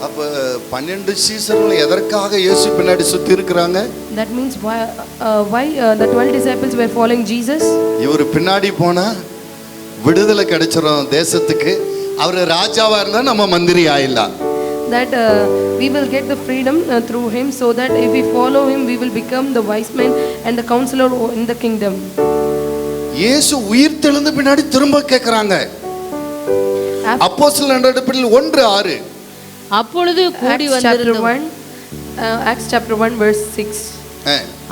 அப்ப 12 சீசர்கள் எதற்காக இயேசு பின்னாடி சுத்தி இருக்கிறாங்க? That means why the 12 disciples were following Jesus? இவர் பின்னாடி போனா விடுதலை கிடைச்சிரும் தேசத்துக்கு. அவர் ராஜாவா இருந்தா நம்ம மந்திரி ஆயிடலாம். That we will get the freedom through him, so that if we follow him we will become the wise man and the counselor in the kingdom. இயேசு உயிர் தெழுந்த பின்னாடி திரும்ப கேக்குறாங்க. அப்போஸ்தலர் நடவடிக்கைகள் 1:6. அப்பொழுது கூடி Acts chapter 1 verse 6.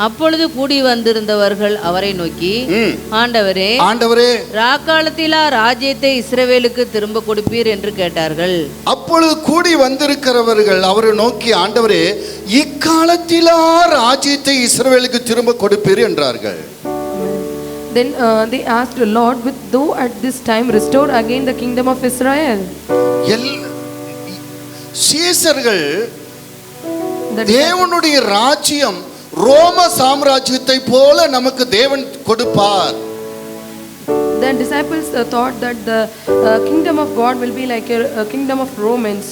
அப்பொழுது கூடி வந்திருந்தவர்கள் அவரை நோக்கி, ஆண்டவரே, ராக்காலத்திலா ராஜ்யத்தை இஸ்ரவேலுக்கு திரும்ப கொடுப்பீர் என்று கேட்டார்கள். அப்பொழுது கூடி வந்திருக்கிறவர்கள் அவரை நோக்கி, ஆண்டவரே, இக்காலத்திலா ராஜ்யத்தை இஸ்ரவேலுக்கு திரும்ப கொடுப்பீர் என்றார்கள். Then they asked, Lord, with thou at this time restore again the kingdom of Israel? சீசர்கள் தேவனுடைய ராஜ்யம் ரோம சாம்ராஜ்யத்தை போல நமக்கு தேவன் கொடுப்பார். The disciples thought that the kingdom of God will be like a kingdom of Romans.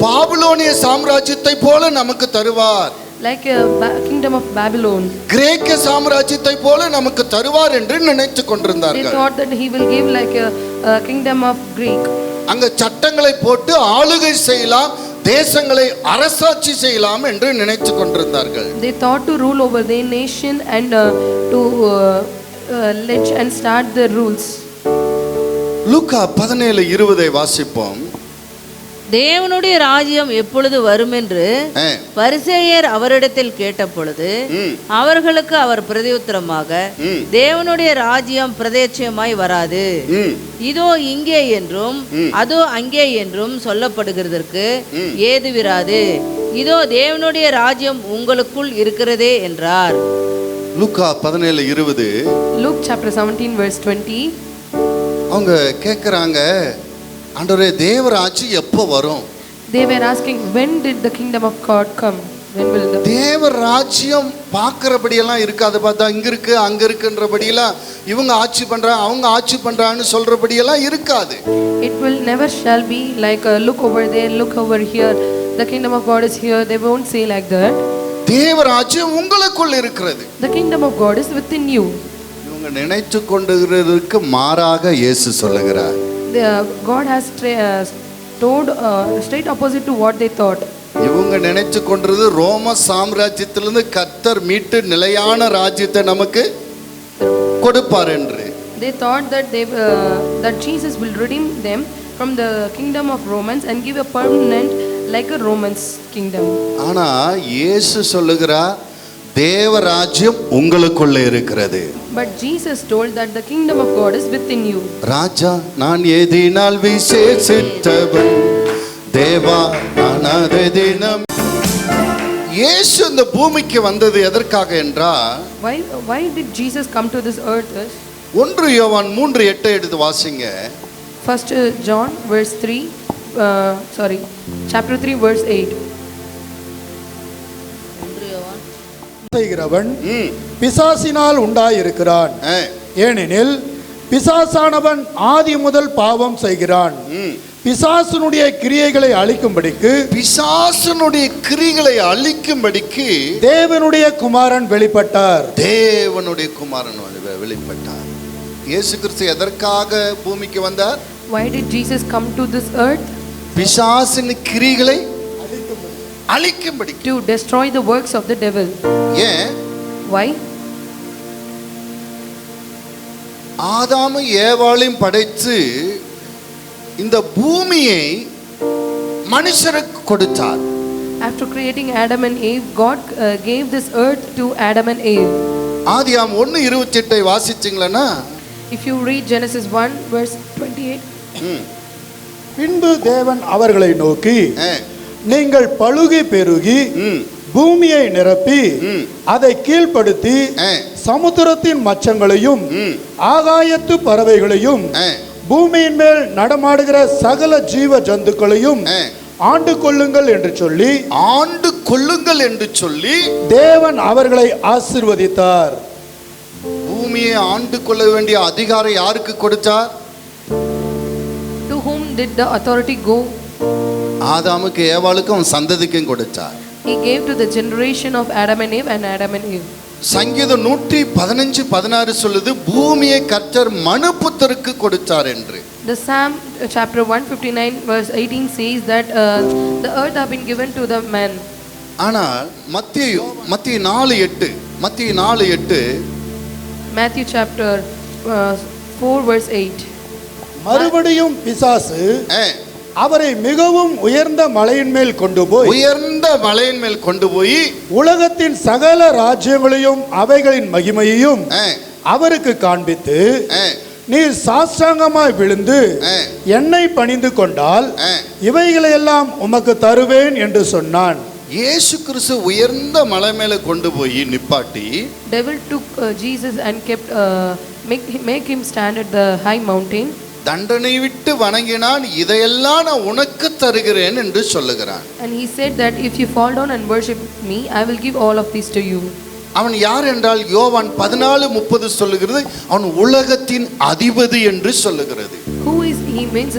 பாபிலோனிய சாம்ராஜ்யத்தை போல நமக்கு தருவார். Like a kingdom of Babylon. கிரேக்க சாம்ராஜ்யத்தை போல நமக்கு தருவார் என்று நினைத்து கொண்டிருந்தார்கள். They thought that he will give like a kingdom of Greek. அங்க சட்டங்களை போட்டு ஆளுகை செய்யலாம், தேசங்களை அரசாட்சி செய்யலாம் என்று நினைத்து கொண்டிருந்தார்கள். They thought to rule over their nation and to ledge and start the rules. லூக்கா 17:20 வாசிப்போம். தேவனுடைய ராஜ்யம் எப்பொழுது வரும் என்று பரிசேயர் அவரிடத்தில் கேட்டபொழுது அவர்களுக்கு அவர் பிரதியுத்தரமாக, தேவனுடைய ராஜ்யம் பிரதேட்சமாய் வராது, இதோ இங்கே என்றும் அதோ அங்கே என்றும் சொல்லப்படுகிறதற்கு ஏதுவிராது, இதோ தேவனுடைய ராஜ்யம் உங்களுக்குள் இருக்கிறதே என்றார். லூக்கா 17:20. Luke chapter 17 verse 20. அவங்க கேட்குறாங்க, ஆண்டவரே தேவராட்சி எப்போ வரும்? They were asking, when did the kingdom of God come? When will the தேவராஜ்யம் பார்க்கறபடியெல்லாம் இருக்காது. பார்த்தா இங்க இருக்கு அங்க இருக்குன்றபடியெல்லாம் இவங்க ஆட்சி பண்றாங்க அவங்க ஆட்சி பண்றான்னு சொல்றபடியெல்லாம் இருக்காது. It will never shall be like look over there, look over here, the kingdom of God is here. They won't say like that. தேவராஜ்யம் உங்களுக்குள்ள இருக்கிறது. The kingdom of God is within you. இவங்க நினைத்து கொண்டிருக்கிறதுக்கு மாறாக இயேசு சொல்லுகிறார். God has told straight opposite to what they thought. இவங்க நினைத்து கொண்டிருது ரோம சாம்ராஜ்யத்திலிருந்து கர்த்தர் மீட்டு நிலையான ராஜ்யத்தை நமக்கு கொடுப்பார் என்று. They thought that that Jesus will redeem them from the kingdom of Romans and give a permanent like a Romans kingdom. ஆனா இயேசு சொல்லுகிறார் தேவராஜ்யம் உங்களுக்குள்ள இருக்கிறது. But Jesus told that the kingdom of God is within you. ராஜா நான் எதினால் விசேஷித்தவன் தேவா நான் அதை தினம். இயேசு இந்த பூமிக்கு வந்தது எதற்காக என்றால், Why did Jesus come to this earth? 1 யோவான் 3:8 எடுத்து வாசிங்க. First John verse 3 chapter 3 verse 8. செய்கிறவன் பிசாசினால் உண்டாயிருக்கிறான். ஏனெனில் பிசாசானவன் ஆதி முதல் பாவம் செய்கிறான். பிசாசனுடைய கிரியைகளை அழிக்கும்படிக்கு தேவனுடைய குமாரன் வெளிப்பட்டார். தேவனுடைய குமாரன் வெளிப்பட்டார். இயேசு கிறிஸ்து எதற்காக பூமிக்கு வந்தார்? Why did Jesus come to this earth? பிசாசின் கிரியைகளை அழிக்கும்படி, to destroy the works of the devil. ஏன்? Why? ஆதாமு ஏவாளையும் படைத்து இந்த பூமியை மனுஷருக்கு கொடுத்தார். After creating Adam and Eve, God gave this earth to Adam and Eve. ஆதியாம் 1:28 வாசிச்சீங்களா? If you read Genesis 1 verse 28. பின்பு தேவன் அவர்களை நோக்கி, நீங்கள் பலுகி பெருகி பூமியை நிரப்பி அதை கீழ்ப்படுத்தி சமுத்திரத்தின் மச்சங்களையும் ஆகாயத்து பறவைகளையும் பூமியின் மேல் நடமாடுகிற சகல ஜீவ ஜந்துக்களையும் ஆண்டு கொள்ளுங்கள் என்று சொல்லி தேவன் அவர்களை ஆசீர்வதித்தார். பூமியை ஆண்டு கொள்ள வேண்டிய அதிகாரம் யாருக்கு கொடுத்தார்? To whom did the authority go? ஆதாமுக்கு ஏவாளுக்கும் அவன் சந்ததிக்கும் கொடுத்தார். He gave to the generation of Adam and Eve and Adam and Eve. சங்கீதம் 115:16 சொல்லுது பூமியை கர்த்தர் மனுபுத்திரருக்கு கொடுத்தார் என்று. The Psalm chapter 159 verse 18 says that the earth have been given to the man. ஆனால் மத்தேயு 4:8 Matthew chapter 4 verse 8. மறுபடியும் பிசாசு அவரை மிகவும் உயர்ந்த மலையின் மேல் கொண்டு போய் உலகத்தின் சகல ராஜ்யங்களையும் அவைகளின் மகிமையையும் அவருக்கு காண்பித்து, நீர் சாஷ்டாங்கமாய் விழுந்து என்னை பணிந்து கொண்டால் இவைகளையெல்லாம் உமக்கு தருவேன் என்று சொன்னான். இயேசு கிறிஸ்து உயர்ந்த மலை மேல கொண்டு போய் நிப்பாட்டி, devil took Jesus and kept make him stand at the high mountain. தண்டனை விட்டு வணங்கினான், இதையெல்லாம் நான் உனக்கு தருகிறேன் என்று சொல்லுகிறான். And he said that if you fall down and worship me, I will give all of this to you. அவன் யார் என்றால் யோவான் 14:30 சொல்லுகிறது, அவன் உலகத்தின் அதிபதி என்று சொல்லுகிறது. Who is he means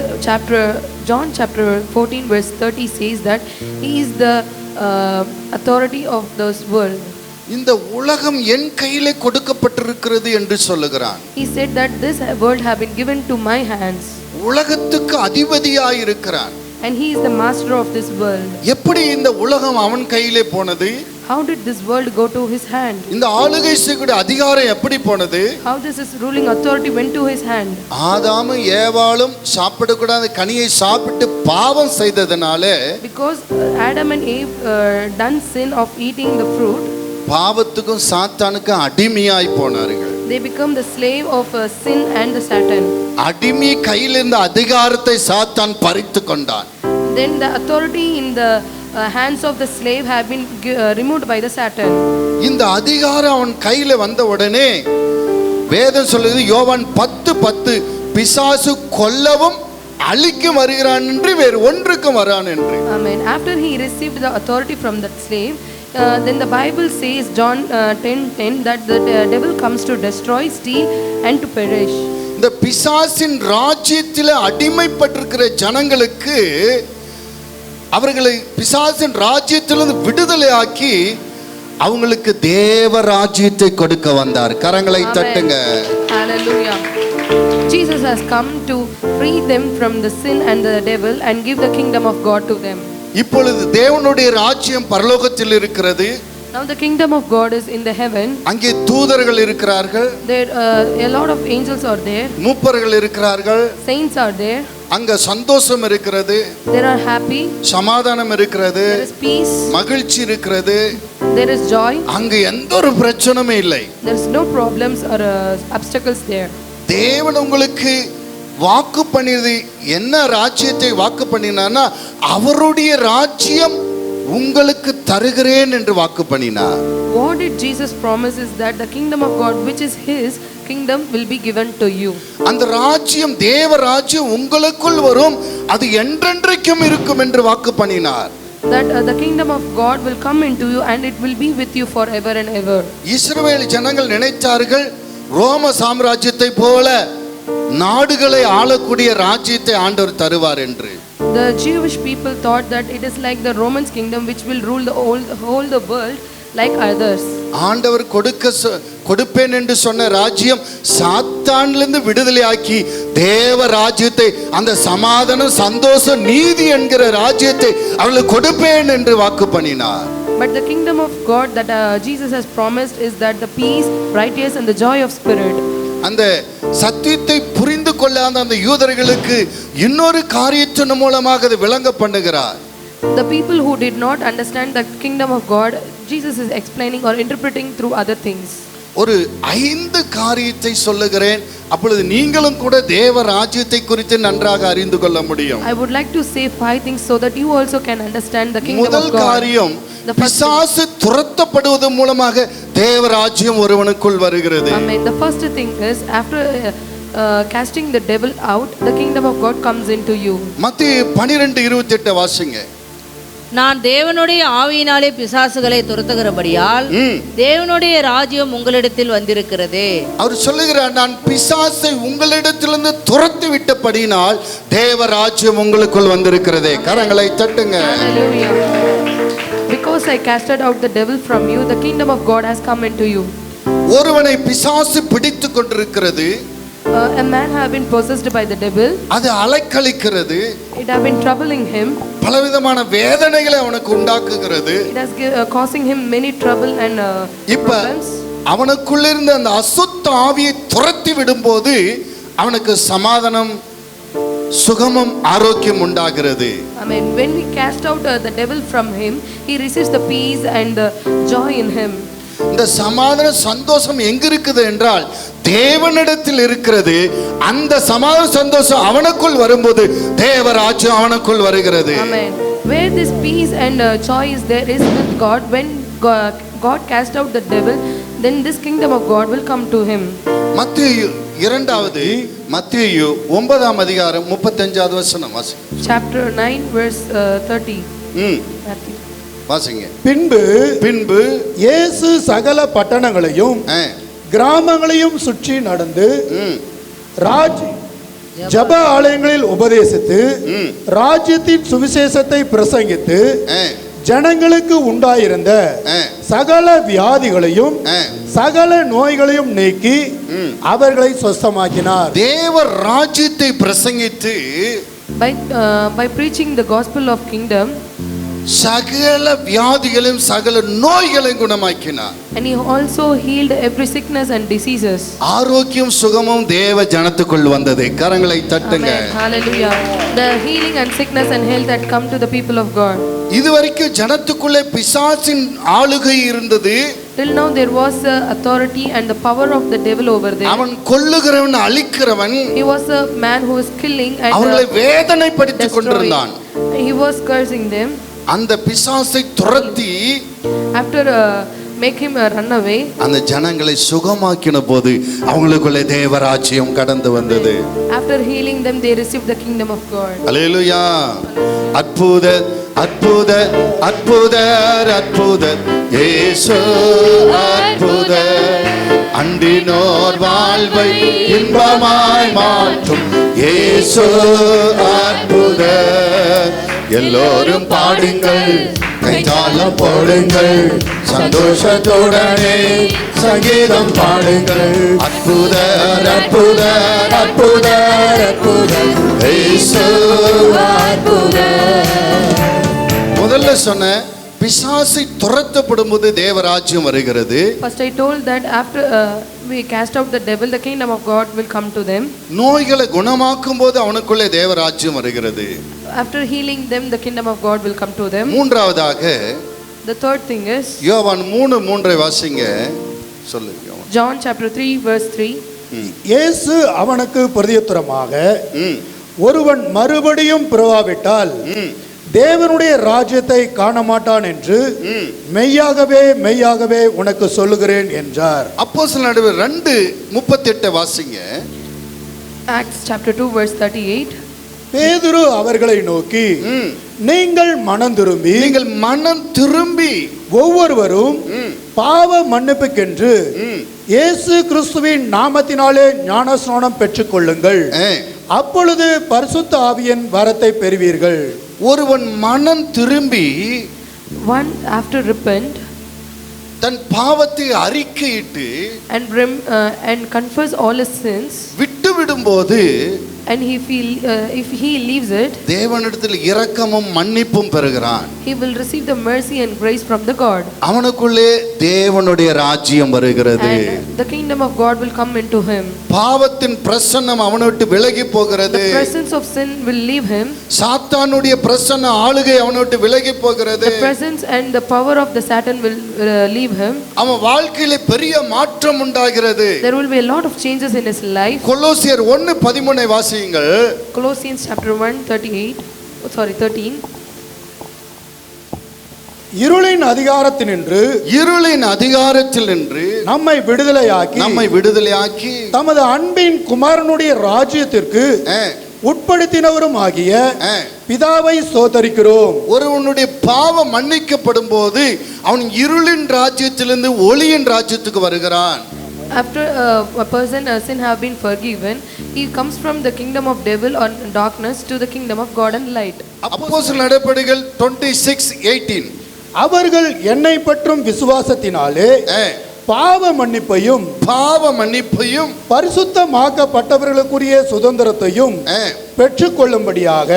John chapter 14 verse 30 says that he is the authority of this world. இந்த உலகம் என் கையிலே கொடுக்கப்பட்டிருக்கிறது என்று சொல்லுகிறான். He said that this world have been given to my hands. உலகத்துக்கு அதிபதியாய் இருக்கிறான். And he is the master of this world. எப்படி இந்த உலகம் அவன் கையிலே போனது? How did this world go to his hand? இந்த ஆளுகை செய்யக்கூடிய அதிகாரம் எப்படி போனது? How this is ruling authority went to his hand? ஆதாமு ஏவாளும் சாப்பிடக்கூடாத கனியை சாப்பிட்டு பாவம் செய்ததனால, because Adam and Eve done sin of eating the fruit, பாவத்துக்கும் சாத்தானுக்கும் அடிமையாய் போனார்கள். They become the slave of sin and the Satan. அடிமை கையில் இருந்த அதிகாரத்தை சாத்தான் பறித்து கொண்டான். Then the authority in the hands of the slave have been removed by the Satan. இந்த அதிகாரம் அவன் கையில வந்த உடனே வேதம் சொல்லுது, யோவான் 10:10, பிசாசு கொல்லவும் அழிக்கும் வருகிறான் என்று, வேறு ஒன்றுக்கும் வரான் என்று. Amen. After he received the authority from that slave, then the Bible says, John 10:10, that the devil comes to destroy, steal and to perish. இந்த பிசாசின் ராஜ்யத்தில் அடிமைப்பட்டிருக்கிற ஜனங்களுக்கு அவர்களை பிசாசின் ராஜ்யத்திலிருந்து விடுதலை ஆக்கி அவங்களுக்கு தேவ ராஜ்யத்தை கொடுக்க வந்தார். கரங்களை தட்டுங்க. Hallelujah. Jesus has come to free them from the sin and the devil and give the kingdom of God to them. இப்பொழுது தேவனுடைய ராஜ்யம் பரலோகத்தில் இருக்கிறது. Now the kingdom of God is in the heaven. அங்கே தூதர்கள் இருக்கிறார்கள். There a lot of angels are there. மூப்பர்கள் இருக்கிறார்கள். Saints are there. அங்க சந்தோஷம் இருக்கிறது. There are happy. சமாதானம் இருக்கிறது. There is peace. மகிழ்ச்சி இருக்கிறது. There is joy. அங்க எந்த ஒரு பிரச்சனையும் இல்லை. There is no problems or obstacles there. தேவன் உங்களுக்கு வாக்கு பண்ணியது என்ன ராஜ்யத்தை வாக்கு பண்ணினானா, அவருடைய ராஜ்யம் உங்களுக்கு தருகிறேன் என்று வாக்கு பண்ணினார். What did Jesus promise is that the kingdom of God, which is his kingdom, will be given to you. அந்த ராஜ்யம், தேவ ராஜ்யம் உங்களுக்குள் வரும், அது என்றென்றைக்கும் இருக்கும் என்று வாக்கு பண்ணினார். That the kingdom of God will come into you and it will be with you forever and ever. இஸ்ரவேல் ஜனங்கள் நினைத்தார்கள் ரோம சாம்ராஜ்யத்தை போல நாடுகளை ஆளக்கூடிய ராஜ்யத்தை ஆண்டவர் தருவார் என்று. The Jewish people thought that it is like the Roman kingdom which will rule the whole the world like others. ஆண்டவர் கொடுப்பேன் என்று சொன்ன ராஜ்யம் சாத்தானிலிருந்து விடுதலை ஆக்கி தேவ ராஜ்யத்தை, அந்த சமாதானம், சந்தோஷம், நீதி என்கிற ராஜ்யத்தை அவர்களுக்கு கொடுப்பேன் என்று வாக்கு பண்ணினார். But the kingdom of God that Jesus has promised is that the peace, righteousness and the joy of spirit. அந்த சத்தியத்தை புரிந்து கொள்ளாத அந்த யூதர்களுக்கு இன்னொரு காரியத்தின் மூலமாக அது விளங்க பண்ணுகிறார். The people who did not understand the kingdom of God, Jesus is explaining or interpreting through other things. ஒரு 5 காரியத்தை சொல்லுகிறேன், அப்பொழுது நீங்களும் கூட தேவ ராஜ்யத்தை குறித்து நன்றாக அறிந்து கொள்ள முடியும். I would like to say 5 things so that you also can understand the kingdom of God. முதல் காரியம், பிசாசு துரத்தப்படுவதன் மூலமாக தேவ ராஜ்யம் ஒருவனுக்குள் வருகிறது. Amen. The first thing is after casting the devil out, the kingdom of God comes into you. மத்தேயு 12:28 வாசிங்க. நான் தேவனுடைய ஆவியினாலே பிசாசுகளை துரத்துகிறபடியால் தேவனுடைய ராஜ்யம் உங்களிடத்தில் வந்திருக்கிறது. அவர் சொல்லுகிறார், நான் பிசாசை உங்களிடத்திலிருந்து துரத்தி விட்டபடியினால் தேவ ராஜ்யம் உங்களுக்குள் வந்திருக்கிறதே. கரங்களை தட்டுங்க. Hallelujah. Because I casted out the devil from you, the kingdom of God has come into you. ஒருவனை பிசாசு பிடித்து கொண்டிருக்கிறது. A man have been possessed by the devil. அது அலைக்கழிக்கிறது. It have been troubling him. பலவிதமான வேதனைகளை அவனுக்கு உண்டாக்குகிறது. It has causing him many trouble and problems. அவனுக்குள்ள இருந்த அந்த அசுத்த ஆவியை துரத்தி விடும்போது அவனுக்கு சமாதானம், சுகமும், ஆரோக்கியம் உண்டாகிறது. I mean, when we cast out the devil from him, he receives the peace and the joy in him. இந்த சமாதான சந்தோஷம் எங்க இருக்குது என்றால் தேவனிடத்தில் இருக்கிறது. அந்த சமாதான சந்தோஷம் அவனுக்குள் வரும்போது தேவ ராஜ்யம் அவனுக்குள் வருகிறது. Amen. Where this peace and joy is there is with God. When God cast out the devil, then this kingdom of God will come to him. மத்தேயு 9:35 35 வாசி. Chapter 9 verse 30. Matthew. வாசிங்க. பின்பு இயேசு சகல பட்டணங்களையும் கிராமங்களையும் சுற்றி நடந்து ஜப ஆலயங்களில் உபதேசித்து ராஜ்யத்தின் சுவிசேஷத்தை பிரசங்கித்து ஜனங்களுக்கு உண்டாயிருந்த சகல வியாதிகளையும் சகல நோய்களையும் நீக்கி அவர்களை சொஸ்தமாக்கினார். தேவ ராஜ்யத்தை பிரசங்கித்து by preaching the gospel of kingdom, சகல வியாதிகளையும் சகல நோய்களையும் குணமாக்கினார். and he also healed every sickness and diseases. ஆரோக்கியம், சுகமும் தேவ ஜனத்துக்குள் வந்தது. கரங்களை தட்டுங்க. Amen. Hallelujah. The healing and sickness and health that come to the people of God. இதுவரைக்கும் ஜனத்துக்குள்ளே பிசாசின் ஆளுகை இருந்தது. Till now there was authority and the power of the devil over there. அவன் கொல்லுகிறவன், அழிக்கிறவன். He was a man who was killing and அவர்களை வேதனைப்படுத்திக் கொண்டிருந்தான். He was cursing them. அந்த பிசாசை துரத்தி after make him run away. அந்த ஜனங்களை சுகமாக்கின போது அவங்களுக்குள்ளே தேவராஜ்யம் கடந்து வந்தது. After healing them, they received the kingdom of God. அல்லேலூயா. அற்புத அற்புத அற்புதர் அற்புதர் இயேசு அற்புதர், அண்டினோர் வாழ்வை இன்பமாய் மாற்றும் இயேசு அற்புதர். எல்லோரும் பாடுங்கள், கைத்தாளம் போடுங்கள், சந்தோஷத்துடனே சங்கீதம் பாடுங்கள். அற்புதர் அற்புதர் அற்புதர் அற்புதர் இயேசு அற்புதர். முதல்ல சொன்ன பிசாசை துரத்தப்படும் போது தேவராஜ்யம் வருகிறது. First I told that after we cast out the devil, the kingdom of God will come to them. நோய்களை குணமாக்கும் போது அவனுக்குள்ளே தேவராஜ்யம் வருகிறது. After healing them, the kingdom of God will come to them. மூன்றாவதாக The third thing is யோவான் 3:3 வாசிங்க. சொல்லு யோவான். John chapter 3 verse 3. இயேசு அவனுக்கு பிரதியுத்தரமாக, ஒருவன் மறுபடியும் பிறவாவிட்டால் தேவனுடைய ராஜ்யத்தை காண மாட்டான் என்று மெய்யாகவே மெய்யாகவே உனக்கு சொல்லுகிறேன் என்றார். அப்போஸ்தலர் நடுவர் 2:38 வாசிங்க. Acts chapter 2 verse 38. பேதுரு அவர்களை நோக்கி, நீங்கள் மனம் திரும்பி ஒவ்வொருவரும் பாவ மன்னிப்புக்கென்று இயேசு கிறிஸ்துவின் நாமத்தினாலே ஞானஸ்நானம் பெற்றுக்கொள்ளுங்கள், அப்பொழுது பரிசுத்த ஆவியின் வரத்தை பெறுவீர்கள். ஒருவன் மனம் திரும்பி, One after repent தன் பாவத்தை அறிக்கையிட்டு and confess all his sins, விட்டு விடும்போது, and if he leaves it, தேவனிடத்தில் இரக்கமும் மன்னிப்பும் பெறுகிறான். he will receive the mercy and grace from the God. அவனுக்குள்ளே தேவனுடைய ராஜ்யம் வருகிறது. And the kingdom of God will come into him. பாவத்தின் பிரசன்னம் அவனை விட்டு விலகி போகிறது. The presence of sin will leave him. சாத்தானுடைய பிரசன்ன ஆளுகை அவனை விட்டு விலகி போகிறது. The presence and the power of the Satan will leave him. அவன் வாழ்க்கையிலே பெரிய மாற்றம் உண்டாகிறது. There will be a lot of changes in his life. கொலோசியர் 1:13 வாசியுங்கள். Colossians chapter 1:13. இருளின் அதிகாரத்தில் நின்று நம்மை விடுதலையாக்கி தமது அன்பின் குமாரனுடைய ராஜ்யத்திற்கு உட்படுத்தினவரும் ஆகிய பிதாவை ஸ்தோத்திரிக்கிறோம். ஒருவனுடைய பாவம் மன்னிக்கப்படும் போது அவன் இருளின் ராஜ்யத்திலிருந்து ஒளியின் ராஜ்யத்துக்கு வருகிறான். After a person sin have been forgiven, he comes from the kingdom of devil or darkness to the kingdom of God and light. அப்போஸ்தலர் நடபடிகள் 26:18. அவர்கள் என்னை பற்றும் விசுவாசத்தினாலே பாவ மன்னிப்பையும் பரிசுத்தமாக்கப்பட்டவர்களுக்குரிய சுதந்திரத்தையும் பெற்றுக்கொள்ளும்படியாக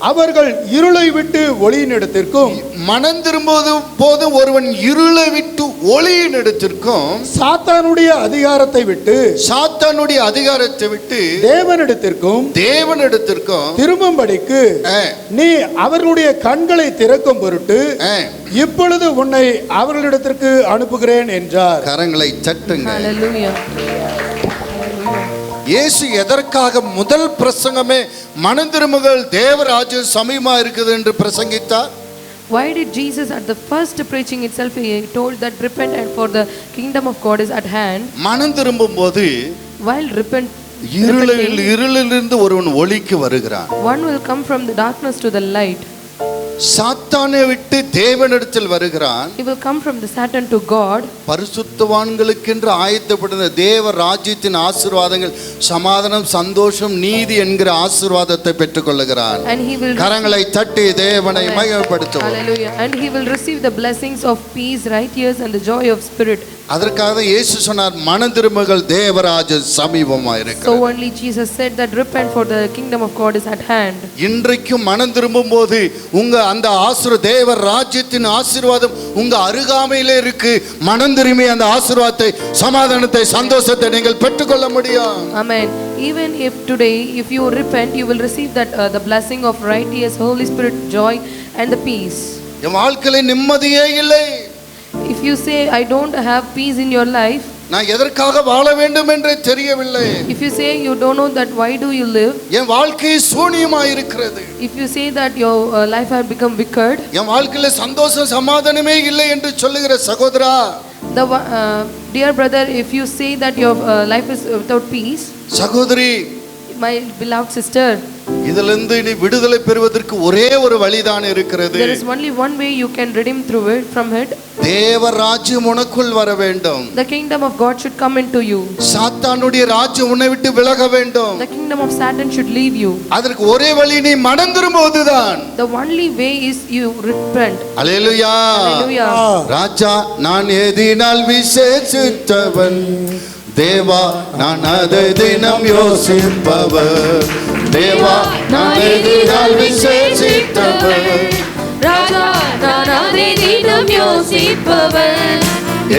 அவர்கள் இருளை விட்டு ஒளியினிடத்திற்கும், மனம் திரும்பும் போது ஒருவன் இருளை விட்டு ஒளியினிடத்திற்கும், சாத்தானுடைய அதிகாரத்தை விட்டு தேவனிடத்திற்கும் திரும்பும்படிக்கு நீ அவர்களுடைய கண்களை திறக்கும் பொருட்டு இப்பொழுது உன்னை அவர்களிடத்திற்கு அனுப்புகிறேன் என்றார். கரங்களை தட்டுங்க. Hallelujah. இயேசு எதற்காக முதல் பிரசங்கமே மனம் திரும்புங்கள் தேவராஜ்யம் சமீபமா இருக்குது என்று பிரசங்கித்தார்? Why did Jesus at the first preaching itself he told that repent and for the kingdom of God is at hand? மனம் திரும்பும்போது while இருளிலிருந்து ஒருவன் ஒளிக்கு வருகிறான். One will come from the darkness to the light. சாத்தானை விட்டு தேவனிடத்தில் வருகிறான். He will come from the Satan to God. பரிசுத்தவான்களுக்கென்று ஆயத்தப்பட்ட தேவ ராஜ்யத்தின் ஆசீர்வாதங்கள் சமாதானம், சந்தோஷம், நீதி என்கிற ஆசீர்வாதத்தை பெற்றுக்கொள்கிறான். கரங்களை தட்டி தேவனை மகிமைப்படுத்துவோம். Hallelujah. And he will receive the blessings of peace, righteousness and the joy of spirit. அதற்காக இயேசு சொன்னார் மனம் திரும்புங்கள் தேவராஜ்யம் சமீபமா இருக்கிறது. So only Jesus said that repent for the kingdom of God is at hand. இன்றைக்கும் மனம் திரும்பும்போது உங்க அந்த தேவ ராஜ்யத்தின் ஆசீர்வாதம் உங்க அருகாமையிலே இருக்கு. மனம் திரும்பி அந்த ஆசீர்வாதத்தை, சமாதானத்தை, சந்தோஷத்தை நீங்கள் பெற்றுக்கொள்ள முடியும். Amen. Even if today if you repent, you will receive that the blessing of righteousness, Holy Spirit, joy and the peace. என் வாழ்க்கையில நிம்மதியே இல்லை. If you say I don't have peace in your life, நான் எதற்காக வாழ வேண்டும் என்றே தெரியவில்லை. If you say you don't know that why do you live, என் வாழ்க்கை சூனியமாய் இருக்கிறது. if you say that your life has become wicked, என் வாழ்க்கையில சந்தோஷம் சமாதானமே இல்லை என்று சொல்லுகிற சகோதரா, dear brother, if you say that your life is without peace, சகோதரி, my beloved sister, இதிலிருந்து நீ விடுதலை பெறுவதற்கு ஒரே ஒரு வழிதான் இருக்கிறது. there is only one way you can redeem through it from it. தேவ ராஜ்யம் உனக்குள் வர வேண்டும். The kingdom of God should come into you. சாத்தானுடைய ராஜ்யம் உன்னை விட்டு விலக வேண்டும். The kingdom of Satan should leave you. அதற்கு ஒரே வழி நீ மனம் திரும்புவதுதான். The only way is you repent. Hallelujah. Hallelujah. ராஜா நான் எதினால் விசேஷித்தவன், தேவா நான் அதை தினம் யோசிப்பவர், தேவா நான் எதினால் விசேஷித்தவன், ராஜா நான் அதை தினம் யோசிப்பவன்,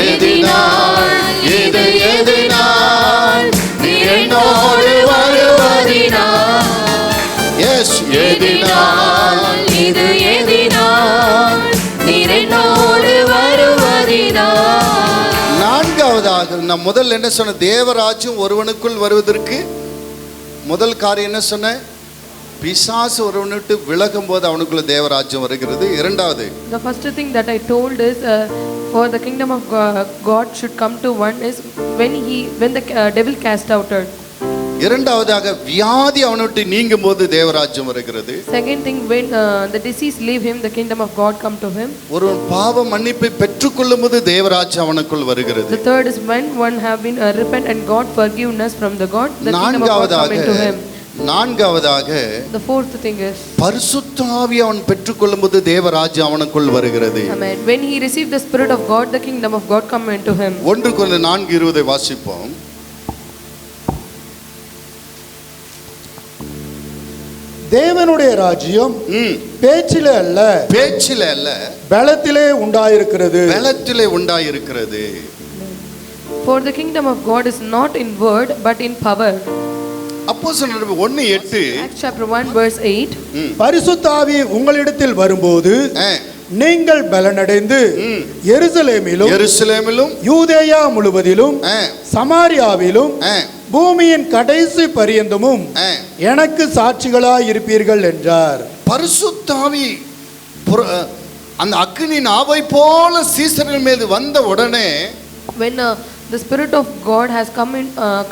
எதினால் இது எதினால் நீ என்னோடு வருவதினால், எஸ் எதினால் இது எதினால் நீர் என்னோடு வருவதினால். நான்காவதாக நான் முதல்ல என்ன சொன்ன, தேவராஜ்யம் ஒருவனுக்குள் வருவதற்கு முதல் காரியம் என்ன சொன்ன, பிசாசு ஒருவனை விட்டு விலகும் போது அவனுக்குள்ள தேவராஜ்யம் வருகிறது. இரண்டாவது, The first thing that I told is for the kingdom of God should come to one is when the devil cast out her. இரண்டாவதாக வியாதி அவனை விட்டு நீங்கும் போது தேவராஜ்யம் வருகிறது. Second thing, when the disease leave him, the kingdom of God come to him. ஒருவன் பாவ மன்னிப்பை பெற்றுக்கொள்ளும் போது தேவராஜ்யம் அவனுக்குள் வருகிறது. The third is when one have been repent and God forgiveness from the God, the kingdom of God come into him. நான்காவதாக The fourth thing is பரிசுத்த ஆவியை அவன் பெற்றுக்கொள்ளும் போது தேவராஜ்யம் அவனுக்குள் வருகிறது. Amen. When he received the spirit of God, the kingdom of God come into him. 1 கொரிந்தியர் 4:20 வாசிப்போம். தேவனுடைய ராஜ்யம் பேச்சிலே அல்ல, பேச்சிலே அல்ல, பலத்திலே உண்டாயிருக்கிறது. பலத்திலே உண்டாயிருக்கிறது. For the kingdom of God is not in word but in power. அப்போஸ்தலர் 1:8 Acts chapter 1 verse 8. பரிசுத்த ஆவி உங்களிடத்தில் வரும்போது நீங்கள் பலனடைந்து எருசலேமிலும் யூதேயா முழுவதிலும் சமாரியாவிலும் பூமியின் கடைசி பரியந்தமும் எனக்கு சாட்சிகளாய் இருப்பீர்கள் என்றார். பரிசுத்த ஆவி அந்த அக்கினியின் ஆவை போல சீசர்கள் மீது வந்த உடனே, when the spirit of God has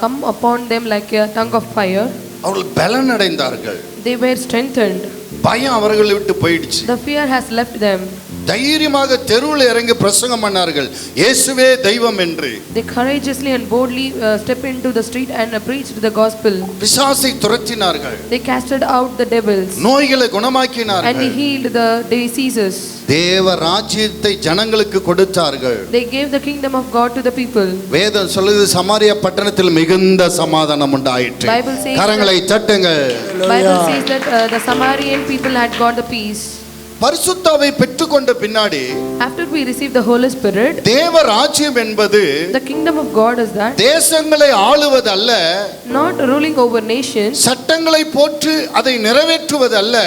come upon them like a tongue of fire, அவர்கள் பலனடைந்தார்கள். they were strengthened. பயம் அவர்களை விட்டு போயிடுச்சு. The fear has left them. தைரியமாக தெருவில் இறங்கி பிரசங்கம் பண்ணார்கள், இயேசுவே தெய்வம் என்று. They courageously and boldly step into the street and preached the gospel. பிசாசை துரத்தினார்கள். They casted out the devils. நோய்களை குணமாக்கினார்கள். And they healed the diseases. தேவ ராஜ்யத்தை ஜனங்களுக்கு கொடுத்தார்கள். They gave the kingdom of God to the people. வேதம் சொல்லுது, சமாரியா பட்டணத்தில் மிகுந்த சமாதானம் உண்டாயிற்று. கரங்களை தட்டுங்கள். Bible says that the Samaritan people had got the peace. பரிசுத்தாவை பெற்றுக்கொண்ட பின்னாடி, after we received the Holy Spirit, தேவ ராஜ்யம் என்பது the kingdom of God is that தேசங்களை ஆளுவது அல்ல, not ruling over nations, சட்டங்களை போட்டு அதை நிறைவேற்றுவது அல்ல,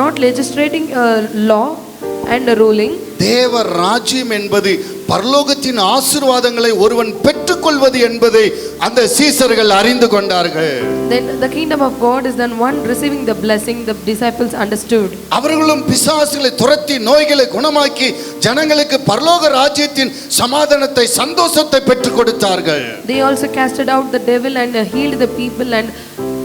not legislating a law and ruling. தேவ ராஜ்யம் என்பது பரலோகத்தின் ஆசீர்வாதங்களை ஒருவன் பெற்றுக்கொள்வது என்பதை அந்த சீசர்கள் அறிந்து கொண்டார்கள். Then the kingdom of God is then one receiving the blessing, the disciples understood. அவர்களும் பிசாசுகளை துரத்தி நோய்களை குணமாக்கி ஜனங்களுக்கு பரலோக ராஜ்யத்தின் சமாதானத்தை சந்தோஷத்தை பெற்றுக் கொடுத்தார்கள். They also casted out the devil and healed the people and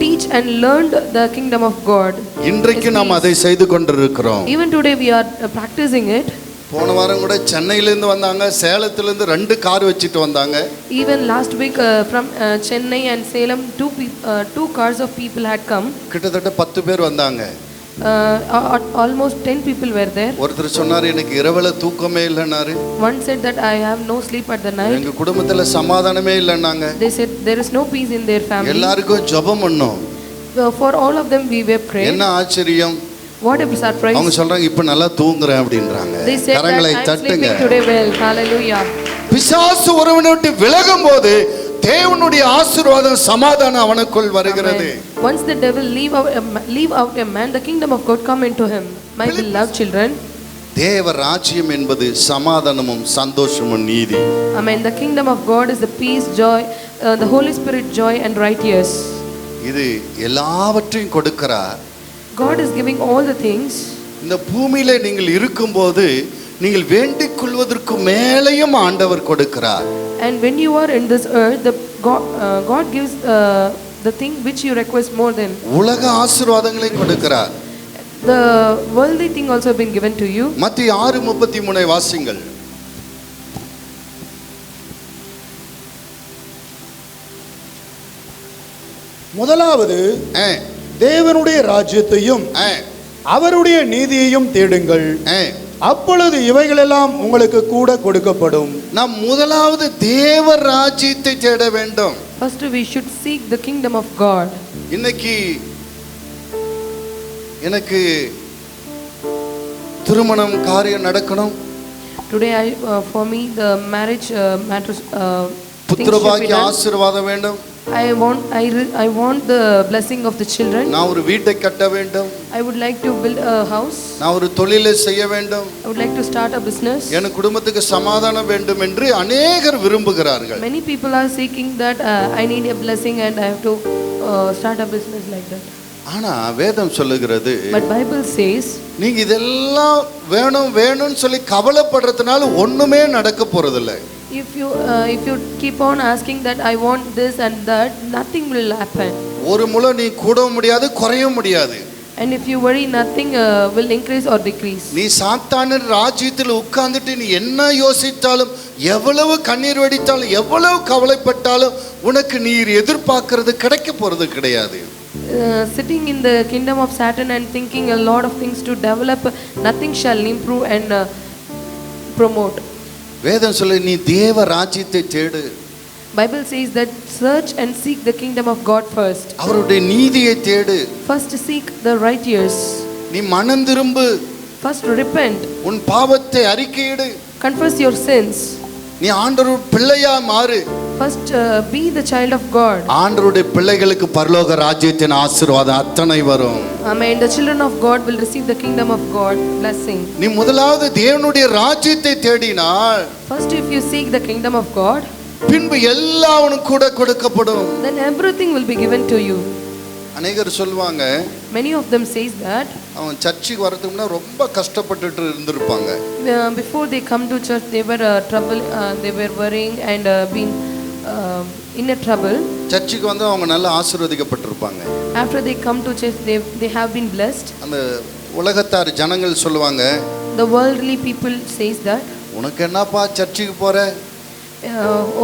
teach and learned the kingdom of God. இன்றைக்கு நாம் அதை செய்து கொண்டிருக்கிறோம். Even today we are practicing it. போன வாரம் கூட சென்னையிலேருந்து வந்தாங்க, சேலத்திலேருந்து 2 கார் வச்சுட்டு வந்தாங்க. Even last week from Chennai and Salem, two cars of people had come. கிட்டத்தட்ட 10 பேர் வந்தாங்க. Almost 10 people were there. ஒருத்தர் சொன்னார், எனக்கு இரவுல தூக்கமே இல்லைன்னாரு. One said that I have no sleep at the night. எங்க குடும்பத்துல சமாதானமே இல்லைன்னாங்க. They said there is no peace in their family. எல்லாருக்கும் ஜெபம் பண்ணோம். For all of them we were praying. என்ன ஆச்சரியம். What a surprise. அவங்க சொல்றாங்க, இப்ப நல்லா தூங்குறேன் அப்படின்றாங்க. கரங்களை தட்டுங்க. Today well. Hallelujah. பிசாசு ஒருவனை விட்டு விலகும் போது தேவனுடைய ஆசீர்வாதம் சமாதானம் அவனுக்குள் வருகிறது. Once the devil leave out a man, the kingdom of God come into him. My beloved children, தேவ ராஜ்யம் என்பது சமாதானமும் சந்தோஷமும் நீதி. Amen. The kingdom of God is the peace, joy, the Holy Spirit joy and righteousness. இது எல்லாவற்றையும் கொடுக்கிறார். God is giving all the things. இந்த பூமியில நீங்கள் இருக்கும்போது நீங்கள் வேண்டிக் கொள்வதற்கு மேலேயும் ஆண்டவர் கொடுக்கிறார். And when you are in this earth, God gives the thing which you request more than. உலக ஆசீர்வாதங்களை கொடுக்கிறார். The worldly thing also been given to you. மத்திய 6:33 வாசிங்கள். முதலாவது தேவனுடைய ராஜ்யத்தையும் அவருடைய நீதியையும் தேடுங்கள், அப்பொழுது இவைகளெல்லாம் உங்களுக்கு கூட கொடுக்கப்படும். நாம் முதலாவது தேவ ராஜ்யத்தை தேட வேண்டும். First we should seek the kingdom of God. இன்னைக்கு எனக்கு திருமணம் காரியம் நடக்கணும். Today for me the marriage matters. புத்திரபாக்கிய ஆசீர்வாதம் வேண்டும். I want the blessing of the children. நான் ஒரு வீட்டை கட்ட வேண்டும். I would like to build a house. நான் ஒரு தொழிலை செய்ய வேண்டும். I would like to start a business. என் குடும்பத்துக்கு சமாதானம் வேண்டும் என்று அநேகர் விரும்புகிறார்கள். Many people are seeking that I need a blessing and I have to start a business like that. ஆனா வேதம் சொல்லுகிறது, But Bible says, நீங்க இதெல்லாம் வேணும் வேணும்னு சொல்லி கவலைப்படுறதுனால ஒண்ணுமே நடக்க போறதில்லை. if you keep on asking that I want this and that, nothing will happen. ஒரு முளை நீ கூடவும் முடியாது குறையவும் முடியாது. And if you worry, nothing will increase or decrease. நீ சாத்தானின் ராஜ்யத்தில் உட்கார்ந்துட்டு நீ என்ன யோசித்தாலும், எவ்வளவு கண்ணீர் வடித்தாலும், எவ்வளவு கவலைப்பட்டாலும் உனக்கு நீர் எதிர்பார்க்கிறது கிடைக்க போறது கிடையாது. Sitting in the kingdom of Satan and thinking a lot of things to develop, nothing shall improve and promote. வேதம் சொல்லு, நீ தேவ ராஜ்யத்தை தேடு. Bible says that search and seek the kingdom of God first. அவருடைய நீதியை தேடு. First seek the righteous. நீ மனம் திரும்பு. First repent. உன் பாவத்தை அறிக்கையிடு. Confess your sins. நீ ஆண்டவருடைய பிள்ளையா மாறு. First be the child of God. ஆண்டவருடைய பிள்ளைகளுக்கு பரலோக ராஜ்யத்தின் ஆசீர்வாதம் அத்தனை வரும். Amen. The children of God will receive the kingdom of God blessing. நீ முதலாவது தேவனுடைய ராஜ்யத்தை தேடினால், First if you seek the kingdom of God, பின்பு எல்லாம் உனக்கு கூட கொடுக்கப்படும். then everything will be given to you. அநேகர் சொல்வாங்க, Many of them says that அவன் சர்ச்சுக்கு வரதுக்கு முன்னாடி ரொம்ப கஷ்டப்பட்டுட்டு இருந்திருப்பாங்க. before they come to church they were trouble, they were worrying and being in a trouble. சர்ச்சுக்கு வந்து அவங்க நல்லா ஆசீர்வதிக்கப்பட்டிருப்பாங்க. After they come to church they have been blessed. அந்த உலகத்தார் ஜனங்கள் சொல்லுவாங்க, The worldly people says that உனக்கு என்னப்பா சர்ச்சுக்கு போற?